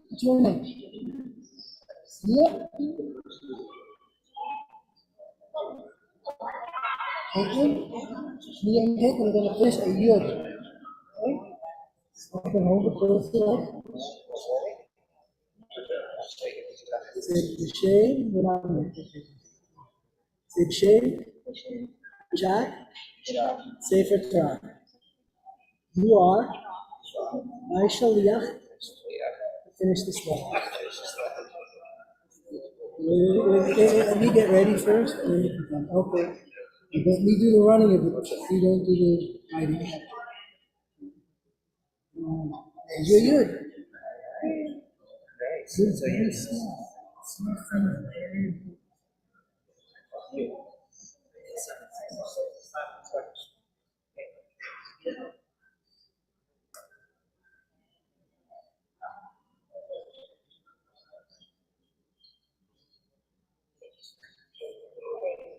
What's your name? Yeah. Okay. Me and Dick are going to finish a year. Okay? So I can hold the first leg. Say the shade, what I'm going to do. Say the shade. Jack. Say for Torah. You are my shaliach. Finish this leg. Let me get ready first. Okay. Let me do the running of it. You don't do the writing. You're good. Good, very small.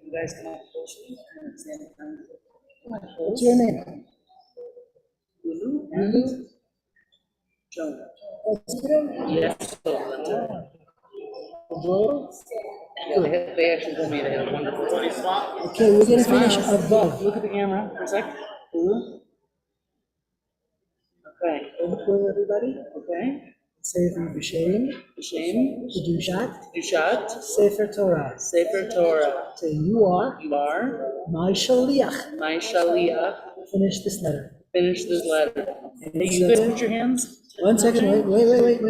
You guys can have questions. What's your name? Elul? John. Yes. They actually told me they had a wonderful spot. Okay, we're gonna finish above. Look at the camera for a sec. Okay. Hello, everybody. Okay. Sefer B'Shem. Shame. Kedushat. Dushat. Sefer Torah. Sefer Torah. Say you are You are my shaliach. my shaliach. Finish this letter. Finish this letter. And Hey, it's, you guys put your hands. 1 second. Wait.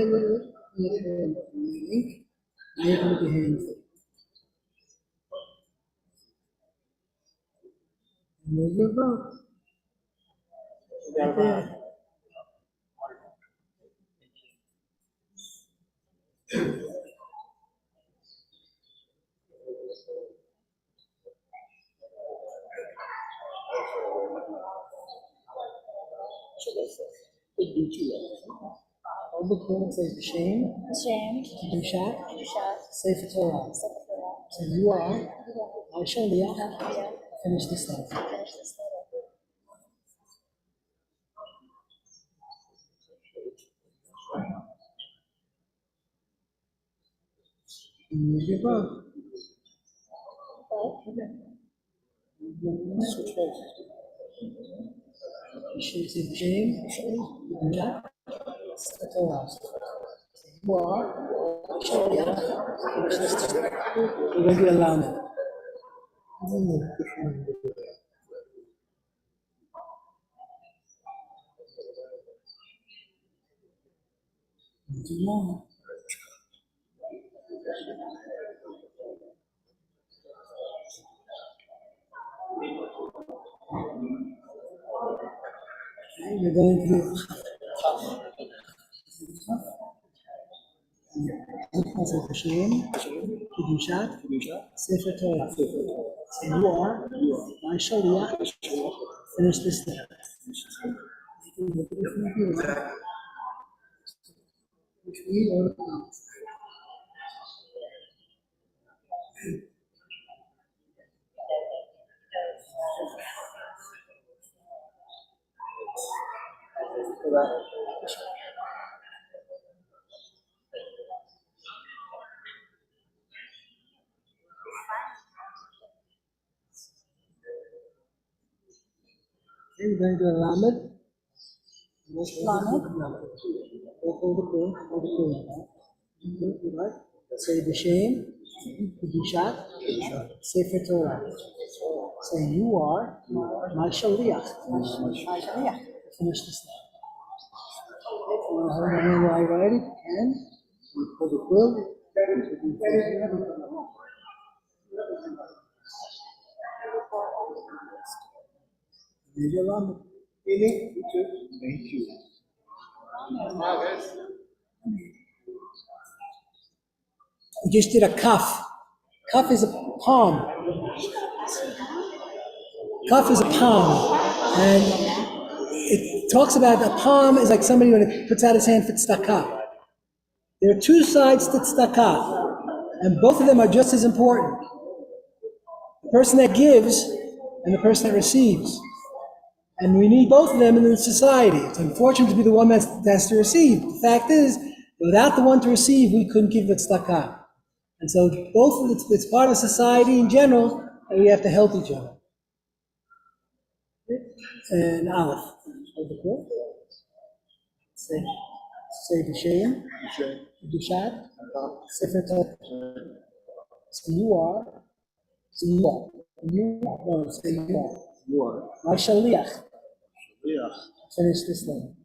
Now you can put your hands. And there you go. Right there. Albuquerque says the shame. Kedushat. Sefer Torah. So you are my shaliach. Finish this letter. And there you go. Switch legs. You should say the shame. Kedushat. Sefer Torah. You are my shaliach. Finish this letter. We're going to do a lamb. Okay, we're going to do Hashem, Kedushat, Sefer Torah. So you are my shaliach. Finish this letter. Which we are. Okay, we're going to do a lamed. Hold the cool. Right? Say the shame, Kedushat, Sefer Torah. Say you are my shaliach. Finish this now. Hold the hand while I write it, and pull the quill. There's your lamed. Thank you. We just did a kaf. Kaf is a palm. Kaf is a palm. And it talks about a palm is like somebody when it puts out his hand for tzedakah. There are two sides to tzedakah, and both of them are just as important. The person that gives and the person that receives. And we need both of them in the society. It's unfortunate to be the one that has to receive. The fact is, without the one to receive, we couldn't give the tzedakah. And so both of it's part of society in general, and we have to help each other. And Aleph. Say B'Shem. B'Shat. Sefer Torah. So you are. So you are. You are. No, say you are. You are. My Shaliach. Yeah. Finish this thing.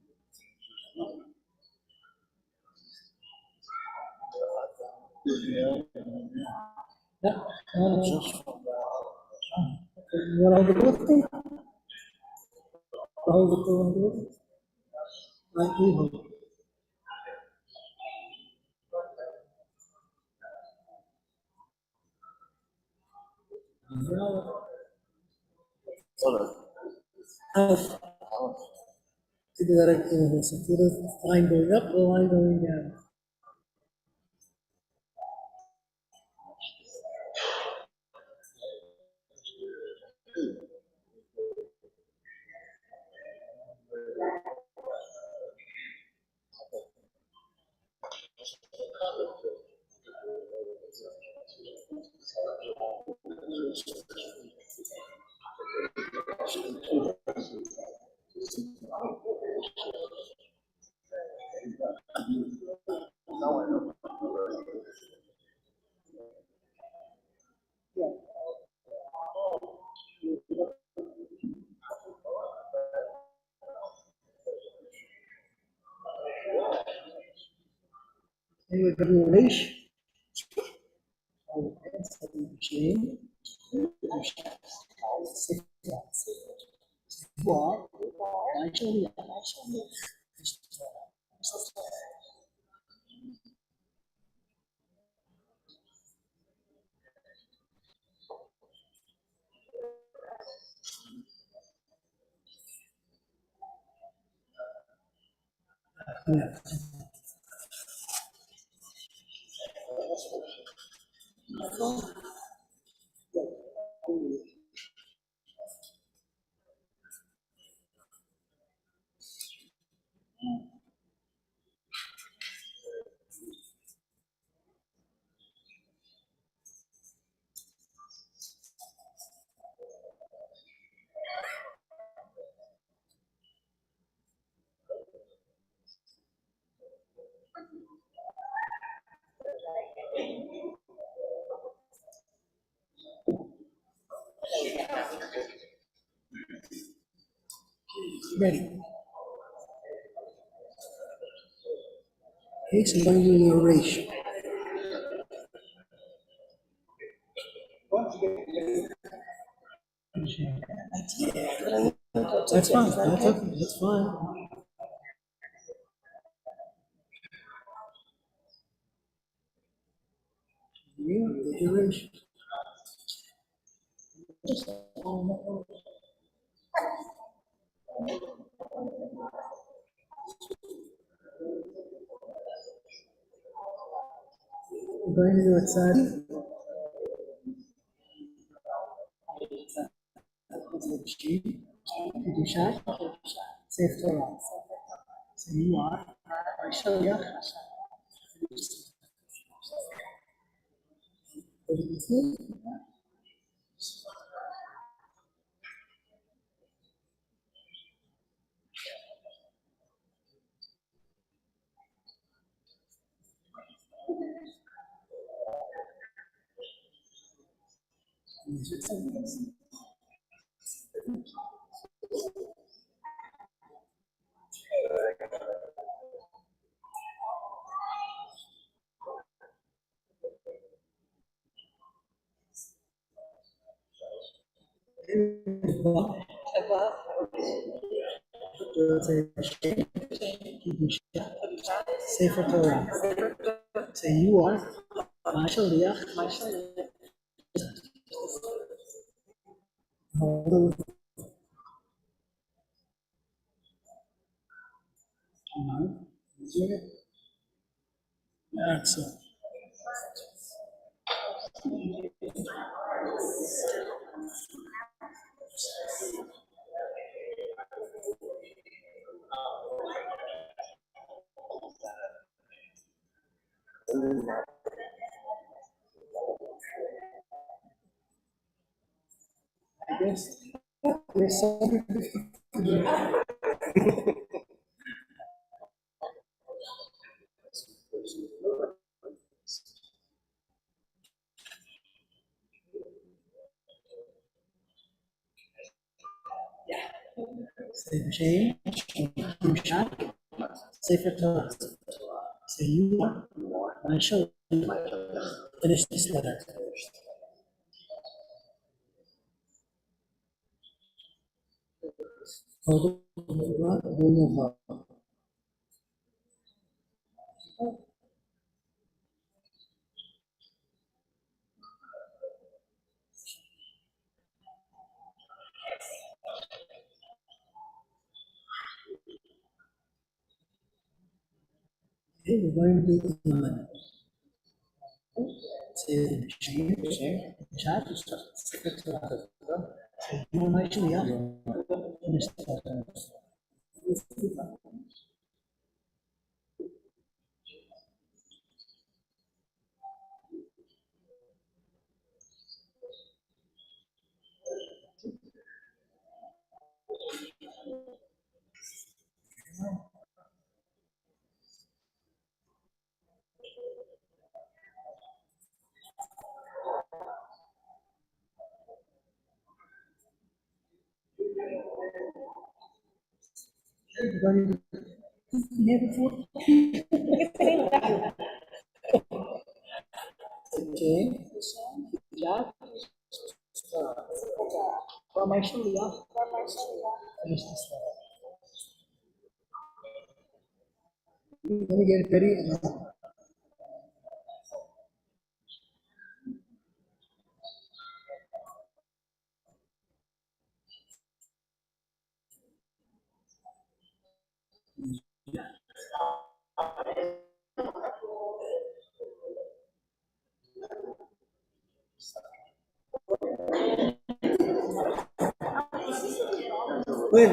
Yeah. Just You want to hold the book thing? Hold the book. Like we hold it. To the direct so to the line going up, the line going down. Anyway, the relation. Ready. Okay, so I'm going to do an oration. That's fine. That's okay. That's fine. Yeah, the oration. I'm going to do it side. Kedusha, Sefer Torah. So you are. Shaliach. What did you say? Sefer Torah. Say you are. My Shaliach. Hold it. Excellent. There's something. Say the change, you shot, say for Torah. Say you are, I shall finish this letter. Okay, we're going to do the letter. Say change, chat, say for Torah. Say you are my shliach, finish this letter. We're going to be here before. Okay, chat, for my shliach, finish this letter. Let me get it ready. When?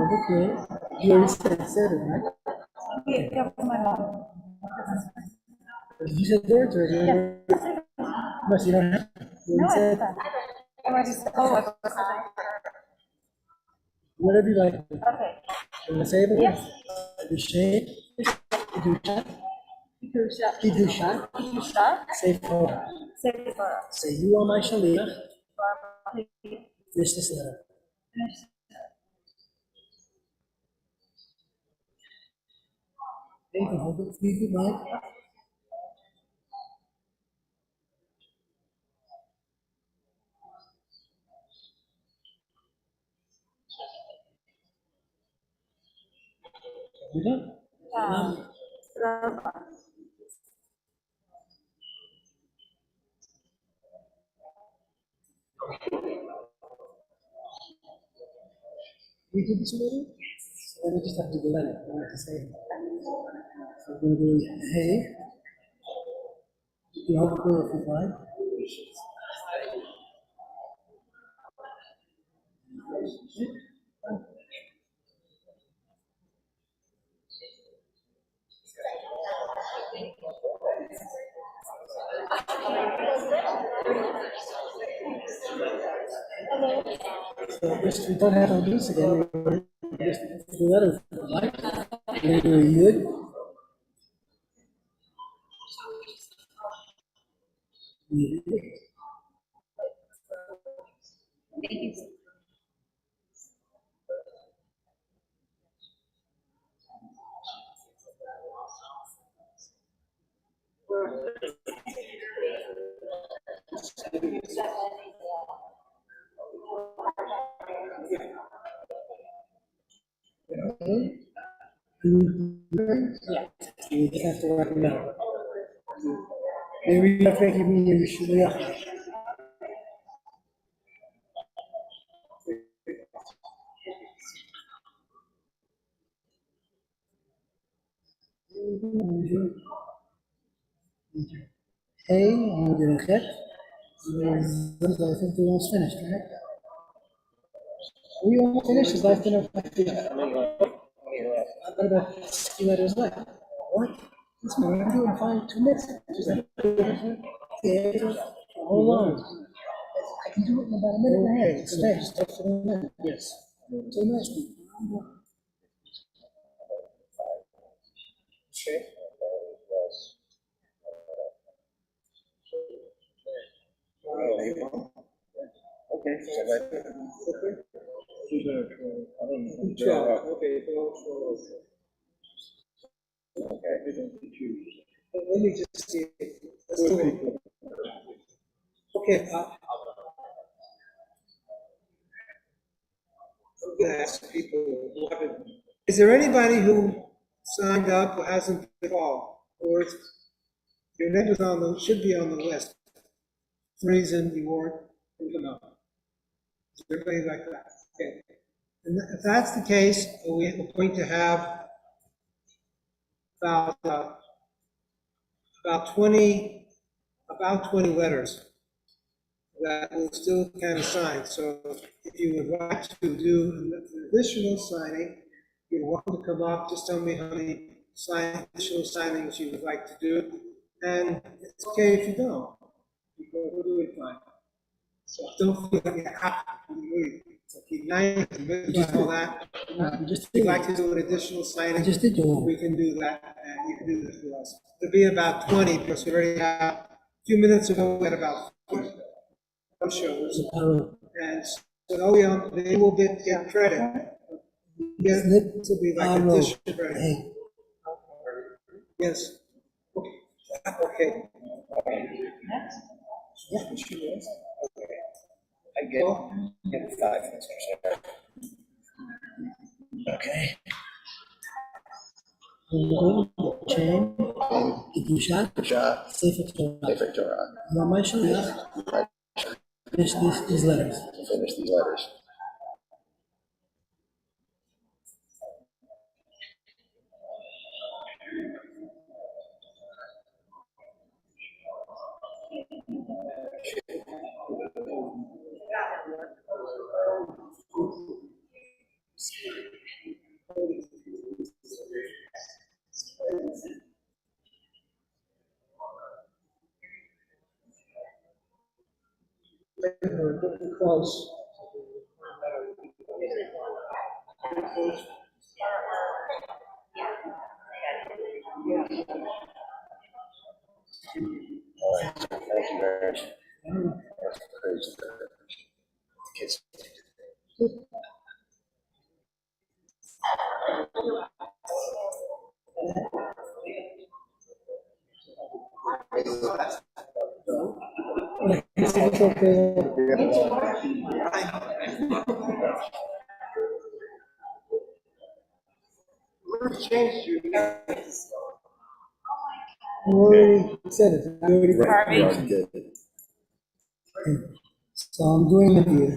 Okay, you already said it, right? You said words already. Yes, you don't have. You already said whatever you like. Okay. You want to say it? Yes. Kedushay, Kedusha, Kedusha, say for. Say you are my shaliach. Finish this letter. You can hold it if you like. You done? You did this already? So then we just have to do the letter. I have to say it. So we're going to do hey. You can hold it if you like. So just we don't have to do this again. Just do the letter if you like. We're going to do a yud. Okay. Yeah. You just have to write it down. Maybe you have to give me your shliach. Hey, I'm going to get. I think we're almost finished, right? We almost finished. Is life going to? What about 60 letters left? What? Listen, we're gonna do it in 2 minutes. Just like, hold on. I can do it in about a minute and a half. It's next. Just a minute. Yes. So next. Okay. Okay. Let me just see. Let's do it. Okay, I'm gonna ask people, is there anybody who signed up who hasn't been called? Or your name is should be on the list. For some reason you weren't, is there anybody like that? Okay. And if that's the case, we're going to have about 20 letters that will still can sign. So if you would like to do an additional signing, you're welcome to come up, just tell me how many additional signings you would like to do. And it's okay if you don't, because we'll do it fine. So don't feel like you have to leave. So keep nice and just all that. If you'd like to do an additional signing, we can do that, and you can do this for us. It'll be about 20, because we already have a few minutes ago, we had about 40 shows. And so they will get credit. Yeah, this will be like additional credit. Yes. Okay. Yeah, she is. I get 5 minutes or so. Okay. Chain, Kedusha, Sefer Torah. You want my shoe? Yes. Finish these letters. Finish these letters. Close. All right. Thank you very much. That's crazy. Kids. It's okay. You already said it. I already did. So I'm doing it here.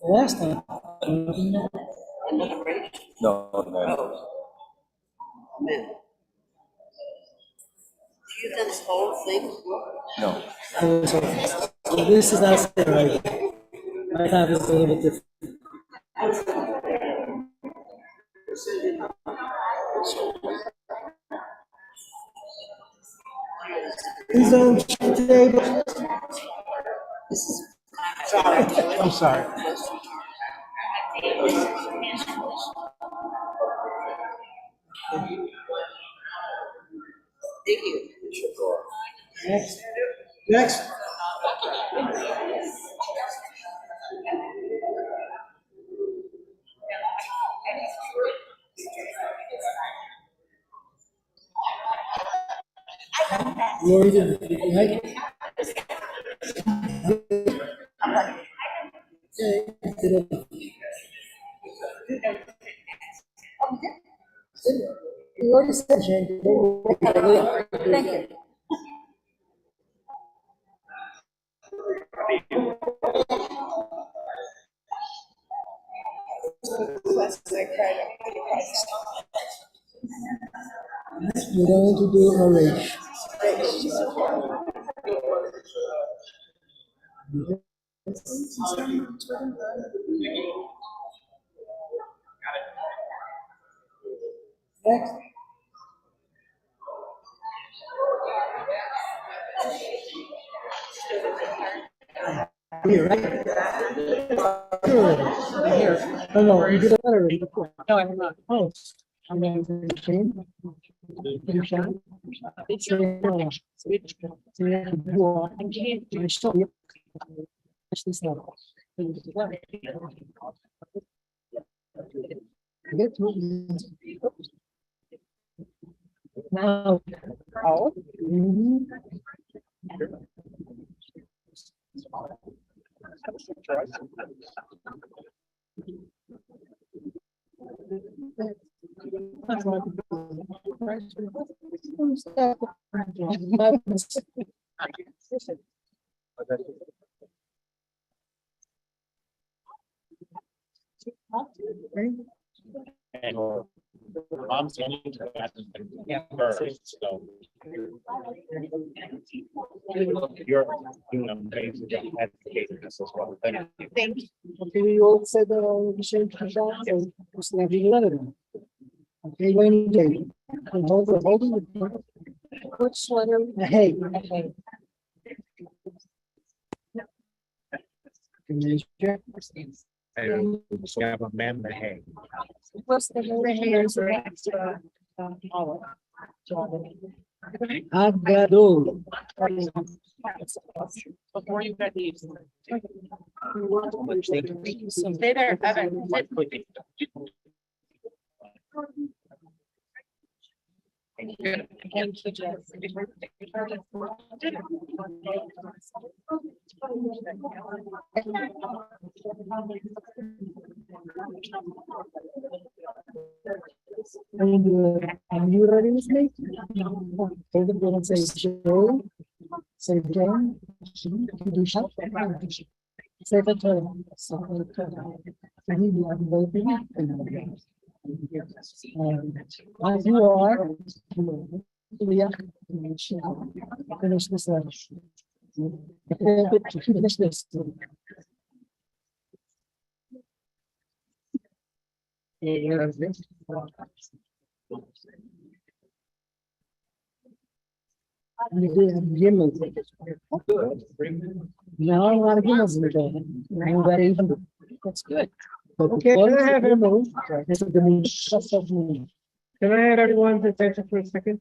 The last time. No. Man. You've done this whole thing? No. So this is not it right here. My time is a little bit different. Please don't check today. I'm sorry. Thank you. Next. You already did it, right? You already said, Jane. Thank you. We're going to do a race. Next. Here, right? Good. Here. No, you did a letter already before. No, I have not. Oh. And then the same. You shall. So you have to do all. I show you. Watch this now. Get to now. Oh. Mhm. Mom's getting to that. Yeah. First, so. You're doing an amazing job advocating this as well. Thank you. Thank you. Okay, we all said the same thing, so just have you letter them. Okay, rainy day. And hold the. Which letter? Hey. Okay. And we have a man that hay. What's the name? Agado. Before you got these. Stay there, Evan. Thank you, Jess. Are you ready to speak? Hold it, and say Joe. Say John. Do shop. Say the term. I need to have voting. As you are, we are finish this one. Finish this. Now a lot of gimmels in the building. That's good. Okay, can I have everyone, Can can I have everyone's attention for a second?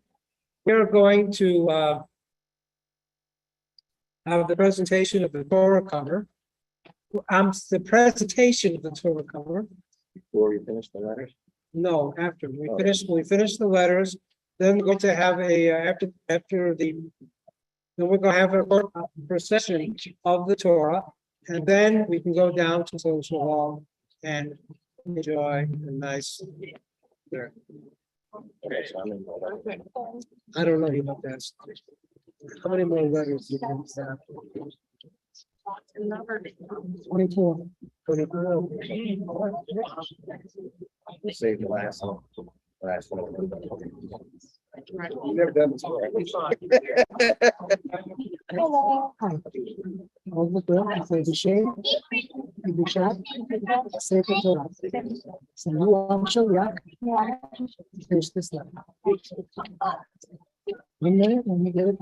We're going to have the presentation of the Torah cover. The presentation of the Torah cover. Before we finish the letters. No, after we finish the letters, then we're going to have a then we're gonna have a procession of the Torah, and then we can go down to social hall and enjoy a nice. There. Okay, so I'm in the letter. I don't know about that. How many more letters do you have? 24. Save the last one. Last one. You've never done this before. Hello. Hi. Hold the door, say the shade, the shot, say the Torah. So you want to show ya? Finish this one. 1 minute, and you get it.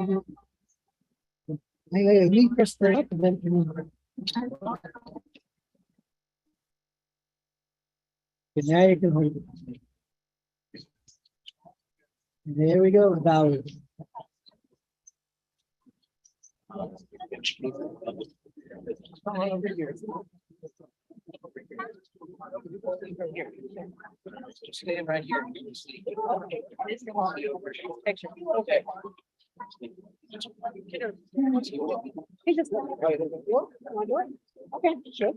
I need to start, and then. Now you can hold it. There we go, Valerie. Stay right here. Okay. Okay, sure.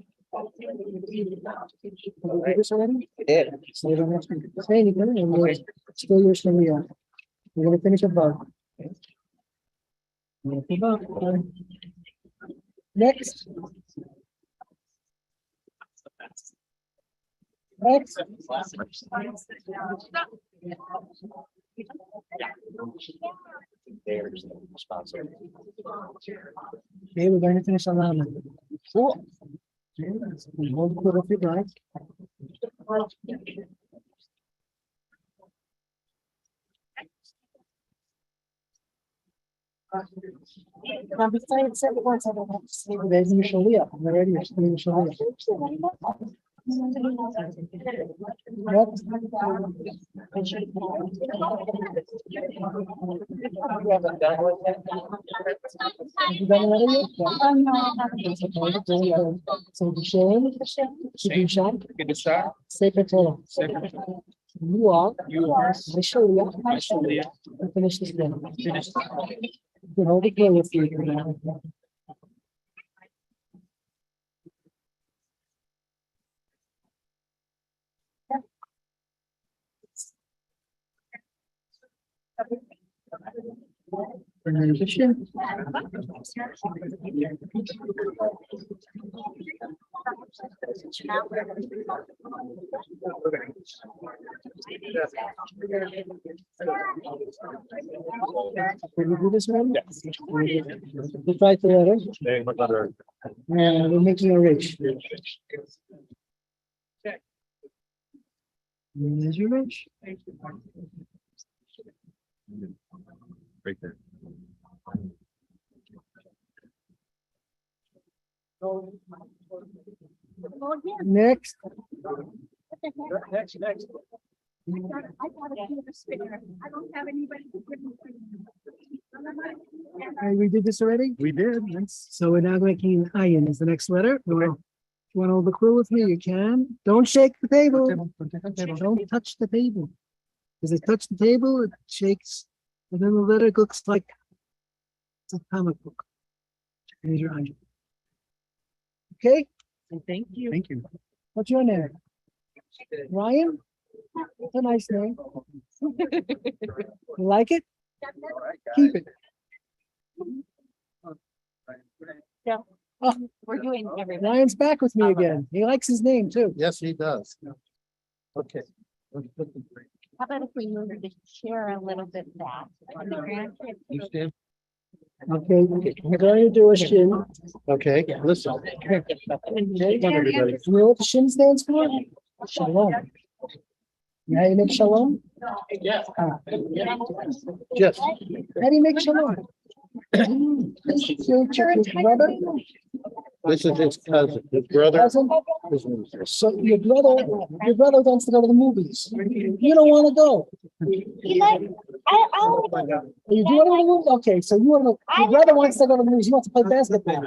This already? Yeah. So you don't have to say anything, and we're still yours from the, we're gonna finish above. Next. Next. There's the sponsor. Okay, we're going to finish on that. Cool. Okay, hold it if you like. Now, besides said it once, I don't have to say the days in Shalia. I'm already in Shalia. Have you done it already? So the shame, Kedusha, Sacred Torah. You are my Shalia. And finish this one. You can hold it here with you. Transition. Can you do this one? Yes. We try together. And we're making a ridge. There's your ridge. Right there. Next. Next. I got a few spare. I don't have anybody to give me. We did this already? We did. So we're now making ayin is the next letter. If you want to hold the clue with me, you can. Don't shake the table. Don't touch the table. Because it touch the table, it shakes. And then the letter looks like it's a comic book. Here's your ayin. Okay? Thank you. Thank you. What's your name? Ryan? It's a nice name. You like it? Keep it. Yeah. Oh, We're doing everything. Ryan's back with me again. He likes his name too. Yes, he does. Okay. How about if we move the chair a little bit back? You stand. Okay, we're going to do a shin. Okay, listen. You know what the shin stands for? Shalom. You know how you make shalom? Yes. How do you make shalom? Your brother? This is his cousin, his brother. Cousin? So your brother wants to go to the movies. You don't want to go. You like, I'll. You do want to go to the movies? Okay, so you want to, your brother wants to go to the movies. He wants to play basketball.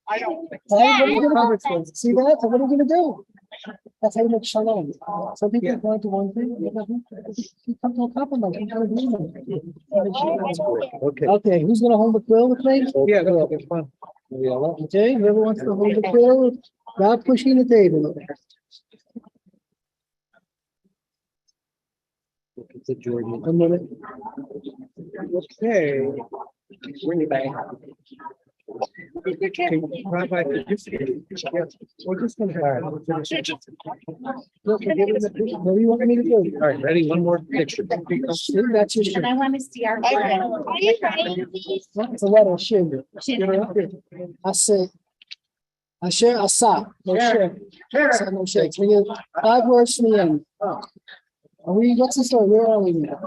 I don't. What are you gonna do? See that? So what are you gonna do? That's how you make shalom. So people going to one thing, you come to a compromise. You come to agreement. Okay. Okay, who's gonna hold the quill with me? Yeah, that's fun. Okay, whoever wants to hold the quill, without pushing the table. A minute. Okay. Bring it back. Rabbi, we're just gonna. Look, what do you want me to do? All right, ready? One more picture. See, that's your shin. I want to see our. Are you ready? It's a letter, shin. Asher, asa, Moshe. Asa, Moshe. So we get 5 words from the end. What's the story? Where are we now?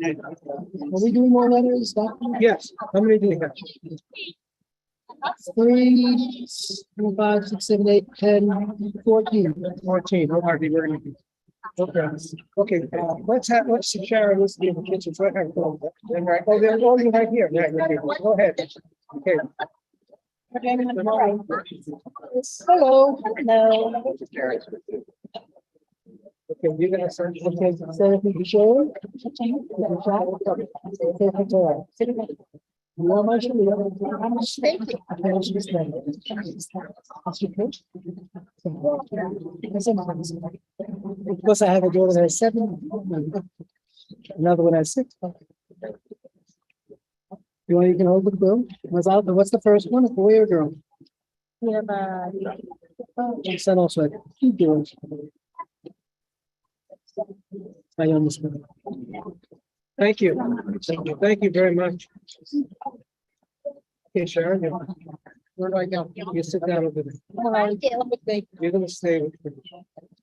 Are we doing more letters? Yes, how many do you have? 3, 4, 5, 6, 7, 8, 10, 14. 14, okay, we're gonna. Okay, let's share this in the kitchen, right here. Oh, they're going right here, go ahead. Okay. Hello. Hello. Okay, you're gonna search. Okay, so if you can show it. You want my shoe? I finish this thing. That's your pitch? Because I have a daughter that has 7. Another one has 6. You can hold the bill. What's the first one? A boy or a girl? We have Son also had 2 girls. I understand. Thank you. Thank you very much. Okay, Sharon, where do I go? You sit down over there. You're gonna stay with me.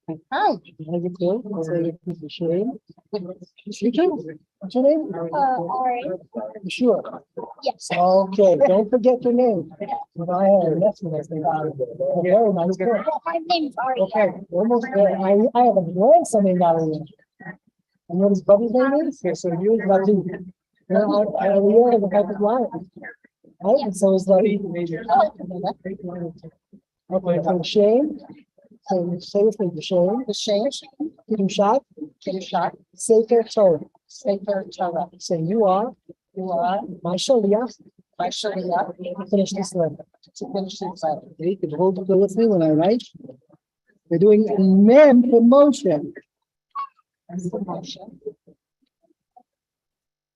Hi. How you doing? Say your piece of shame. You too. What's your name? Ari. You sure? Yes. Okay, don't forget your name. What I have, that's what I think. Very nice girl. My name's Ari. Okay, almost there. I have a grandson named Ariel. And what his brother's name is? Okay, so you lucky. You know, Ariel has a type of life. Right, and so is Lucky. Okay, so Shane. So say with me, Shane. Shane. Kedushat. Kedushat. Sefer Torah. Sefer Torah. Say you are. You are. My shaliach. My shaliach. Finish this letter. To finish this letter. You can hold it with me when I write. We're doing a mem promotion.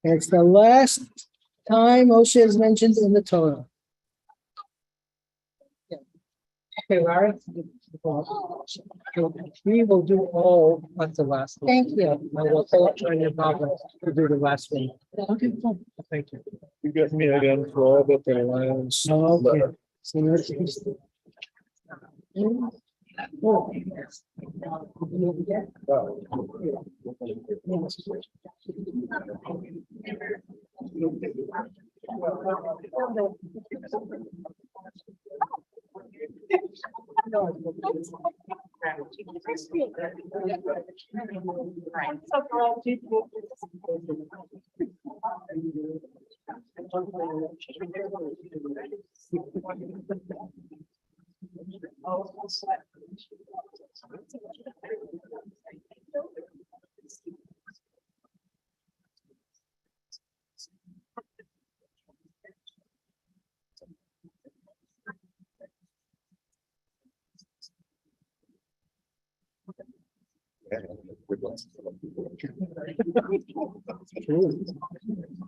It's the last time Moshe is mentioned in the Torah. Okay, Larry. We will do all at the last one. Thank you. I will try your problem to do the last one. Okay, fine. Thank you. You got me again for all the lines. Okay. So let's just. Oh.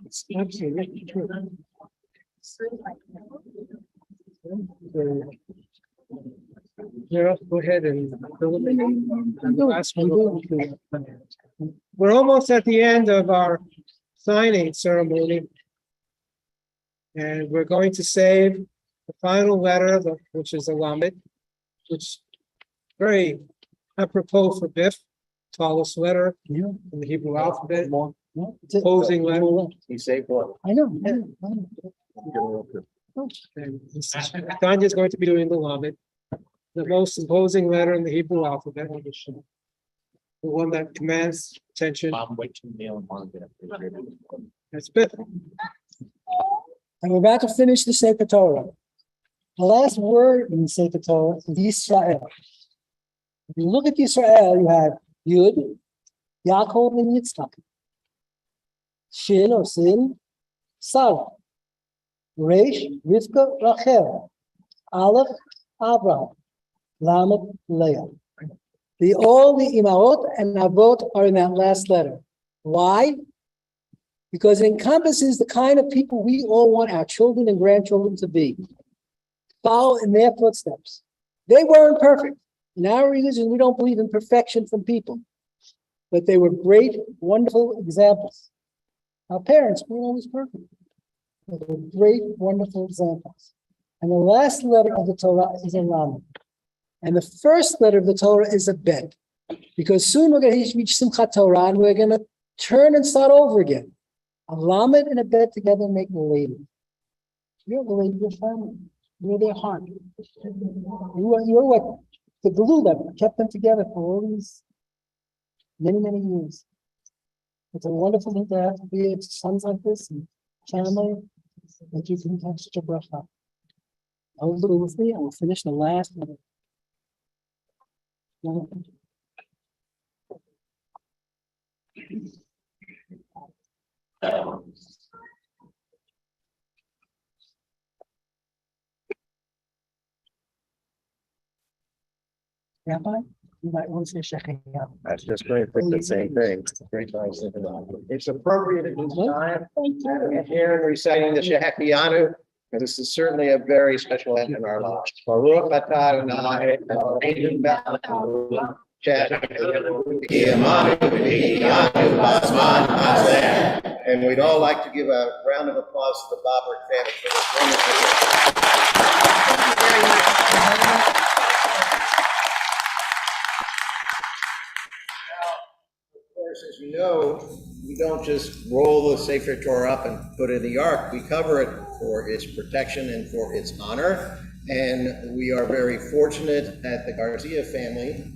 It's absolutely true. Yeah, go ahead and fill it in. And the last one. We're almost at the end of our signing ceremony. And we're going to save the final letter, which is a lamed, which very apropos for Biff, tallest letter in the Hebrew alphabet, opposing letter. He saved one. I know. And Tanya's going to be doing the lamed, the most imposing letter in the Hebrew alphabet. The one that commands attention. That's Biff. And we're about to finish the Sefer Torah. The last word in the Sefer Torah is Yisrael. If you look at Yisrael, you have Yud, Yaakov, and Yitzchak. Shin or Sin, Sarah. Resh, Rivka, Rachel. Aleph, Abraham. Lamed, Leah. All the Imarot and Avot are in that last letter. Why? Because it encompasses the kind of people we all want our children and grandchildren to be. Follow in their footsteps. They weren't perfect. In our religion, we don't believe in perfection from people. But they were great, wonderful examples. Our parents weren't always perfect. But they were great, wonderful examples. And the last letter of the Torah is a Lamed. And the first letter of the Torah is a Bet. Because soon we're going to reach Simchat Torah and we're going to turn and start over again. A Lamed and a Bet together make a lady. You're the lady of your family. You're their heart. You're what the glue that kept them together for all these many, many years. It's a wonderful thing to have to be sons like this and family that you can have such a bracha. Hold it with me. I will finish the last one. Rabbi, you might want to say Shechayah. That's just great. It's the same thing. It's a great nice thing. It's appropriate at this time. Here in reciting the Shehecheyanu, and this is certainly a very special end in our lives. Baruch atah Adonai Eloheinu melech haolam, and we'd all like to give a round of applause to the Bobber family for this wonderful. Thank you very much. Of course, as you know, we don't just roll the Sefer Torah up and put it in the ark. We cover it for its protection and for its honor. And we are very fortunate that the Garcia family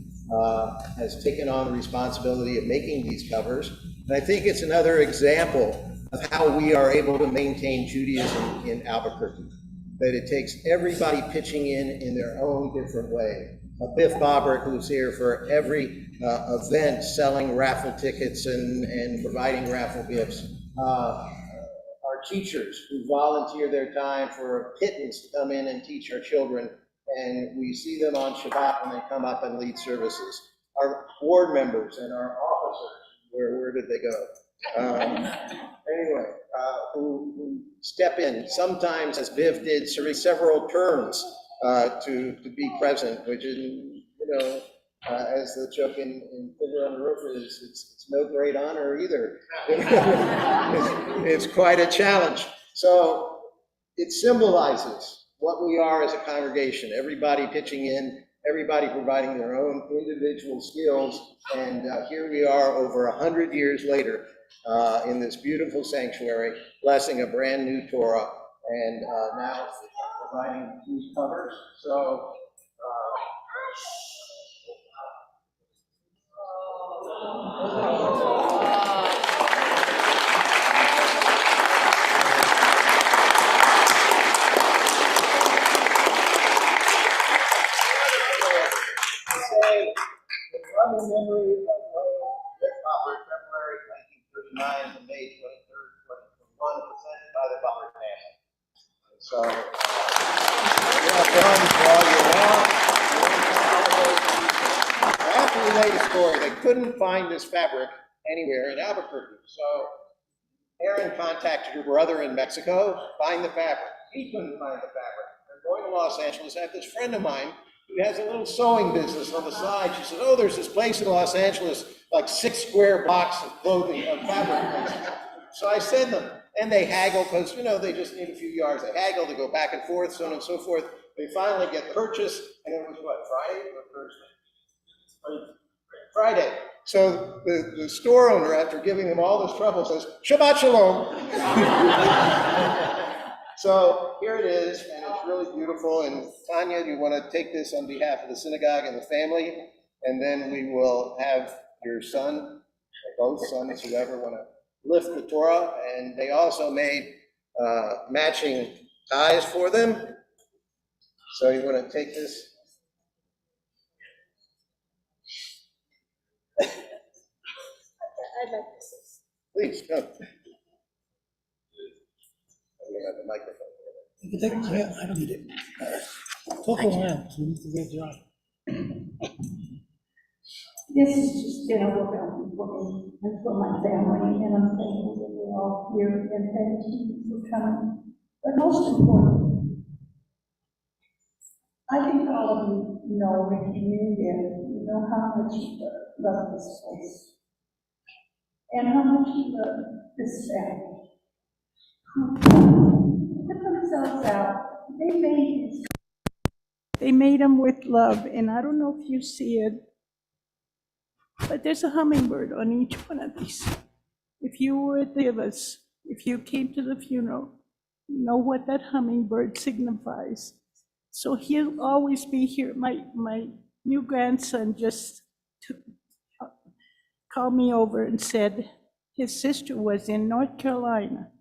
has taken on the responsibility of making these covers. And I think it's another example of how we are able to maintain Judaism in Albuquerque, that it takes everybody pitching in their own different way. Biff Bobrick, who's here for every event, selling raffle tickets and providing raffle gifts. Our teachers who volunteer their time for pittance to come in and teach our children, and we see them on Shabbat when they come up and lead services. Our board members and our officers, where did they go? Anyway, who step in, sometimes as Biff did, several terms to be present, which is, as the joke in Fiddler on the Roof is, it's no great honor either. It's quite a challenge. So it symbolizes what we are as a congregation, everybody pitching in, everybody providing their own individual skills, and here we are over 100 years later in this beautiful sanctuary, blessing a brand new Torah, and now providing these covers. So in memory of Rick Popper, February 1939 to May 23rd, 2021, presented by the Popper family. So, well done for all your help. I have to relate a story. They couldn't find this fabric anywhere in Albuquerque. So, Aaron contacted her brother in Mexico, find the fabric. He couldn't find the fabric. They're going to Los Angeles. I have this friend of mine who has a little sewing business on the side. She said, oh, there's this place in Los Angeles, like 6 square blocks of clothing, of fabric. So I send them, and they haggle, because, they just need a few yards. They haggle, they go back and forth, so on and so forth. They finally get the purchase, and it was what, Friday or Thursday? Friday. So the store owner, after giving them all this trouble, says, Shabbat Shalom. So here it is, and it's really beautiful. And Tanya, do you want to take this on behalf of the synagogue and the family? And then we will have your son, or both sons, whoever want to lift the Torah. And they also made matching ties for them. So you want to take this? I'd like this. Please, come. We have the microphone. You can take it, yeah, I don't need it. Talk a while, so we need to get dry. This has just been overwhelming for me and for my family, and I'm thankful that we're all here, and thank you for coming. But most important, I think all of you know, when you there, you know how much you love this place, and how much you love this family. Who put themselves out. They made them with love, and I don't know if you see it, but there's a hummingbird on each one of these. If you were with us, if you came to the funeral, you know what that hummingbird signifies. So he'll always be here. My new grandson just called me over and said his sister was in North Carolina,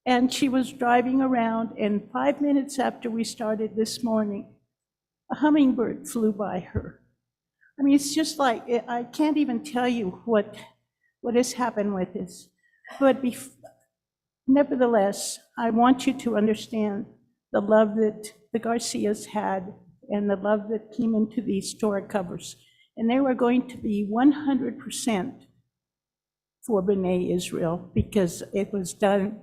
and she was driving around, and 5 minutes after we started this morning, a hummingbird flew by her. I mean, it's just like, I can't even tell you what has happened with this. But nevertheless, I want you to understand the love that the Garcias had and the love that came into these Torah covers. And they were going to be 100% for Bnai Israel, because it was done,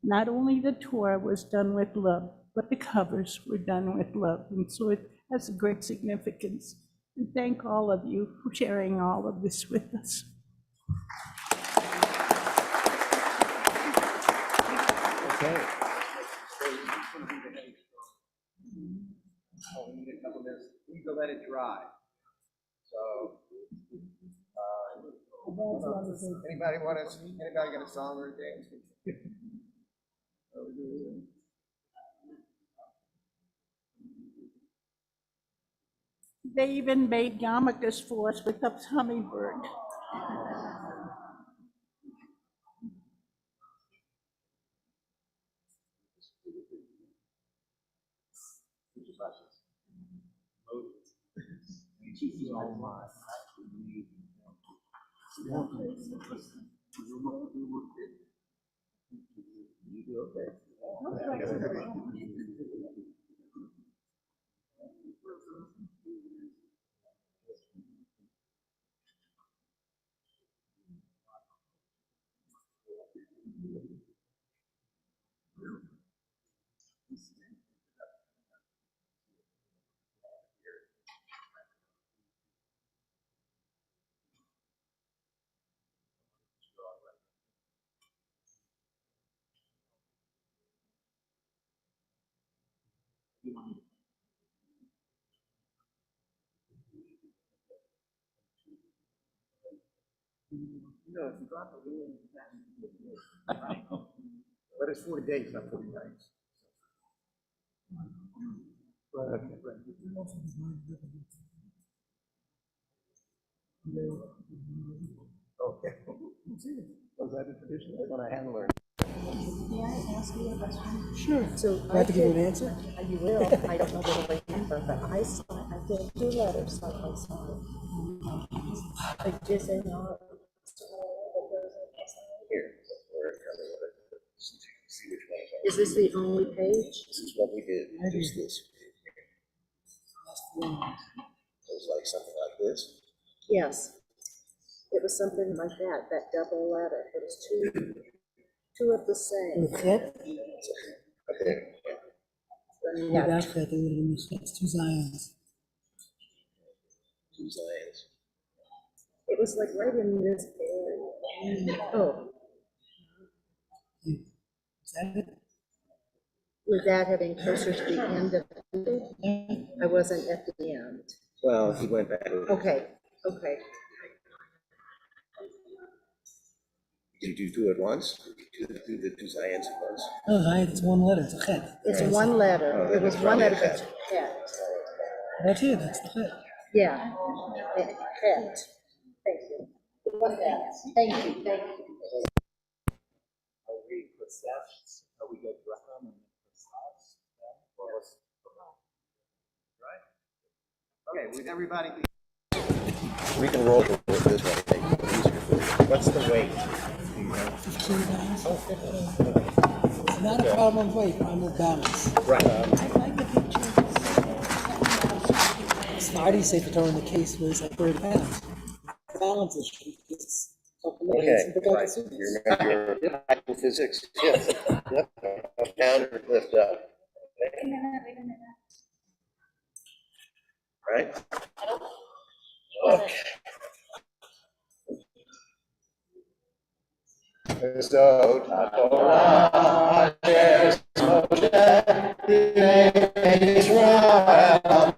not only the Torah was done with love, but the covers were done with love. And so it has a great significance. And thank all of you for sharing all of this with us. Okay. Oh, we need a couple minutes. We need to let it dry. So, Anybody got a song or a dance? They even made yarmulkes for us with the hummingbird. No, if you drop a little, but it's 40 days, not 40 nights. Okay. Was that a tradition? They're gonna handle it. May I ask you a question? Sure. So Do I have to give you an answer? You will, I don't know the number, but I did 2 letters side by side. Like just in our. Here. See which one. Is this the only page? This is what we did, just this. It was like something like this. Yes. It was something like that, that double letter. It was two of the same. Okay. Okay. Without that, they would have been, it's 2 Zions. 2 Zions. It was like right in this area. Oh, Is that it? without having closer to the end of it. I wasn't at the end. Well, he went back. Okay, okay. Did you do it once? Did you do the 2 Zions at once? No, Zion, it's 1 letter, it's a chet. It's one letter. Oh, It was that's one right. letter, but het. That's it, that's the chet. Yeah, het. Thank you. Thank you, thank you. Are we processed? Are we go Brahman and process? Okay, with everybody. We can roll with this one. I think. Easier for you. What's the weight? 15 pounds. It's not a problem of weight, problem of balance. Right. I like the picture. Smarties say the Torah in the case was like 30 pounds. Balance issue. It's Okay, right. Your actual physics. Yes. Yep. Up, down, or lift up. Wait a minute. Right? Okay. So, Torah, yes, Moshe, Israel,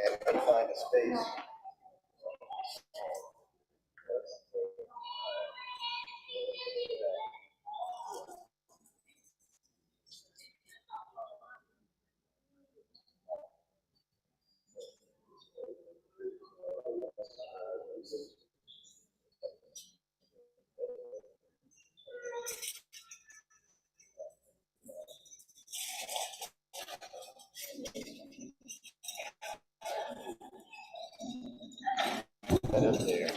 and we find a space. That is there.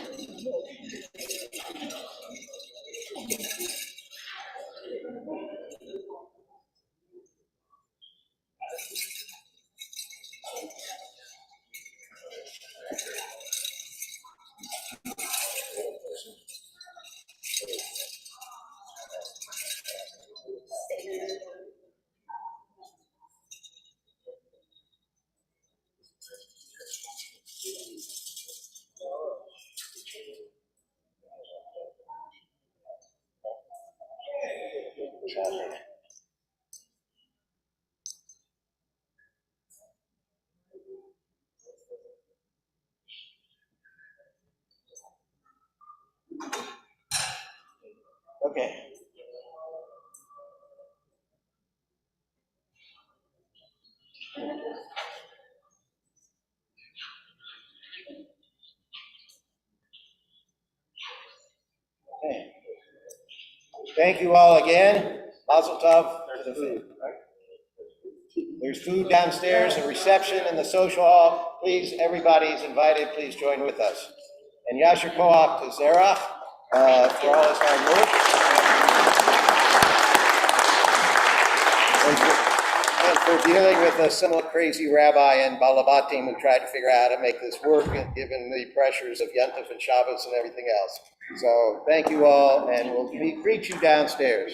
Okay. Okay. Thank you all again. Mazel tov to the food. There's food downstairs, a reception in the social hall. Please, everybody's invited. Please join with us. And Yasher Koach to Zerach for all his hard work. And for dealing with a somewhat crazy rabbi and Balabatim who tried to figure out how to make this work, given the pressures of Yontif and Shabbos and everything else. So thank you all, and we'll greet you downstairs.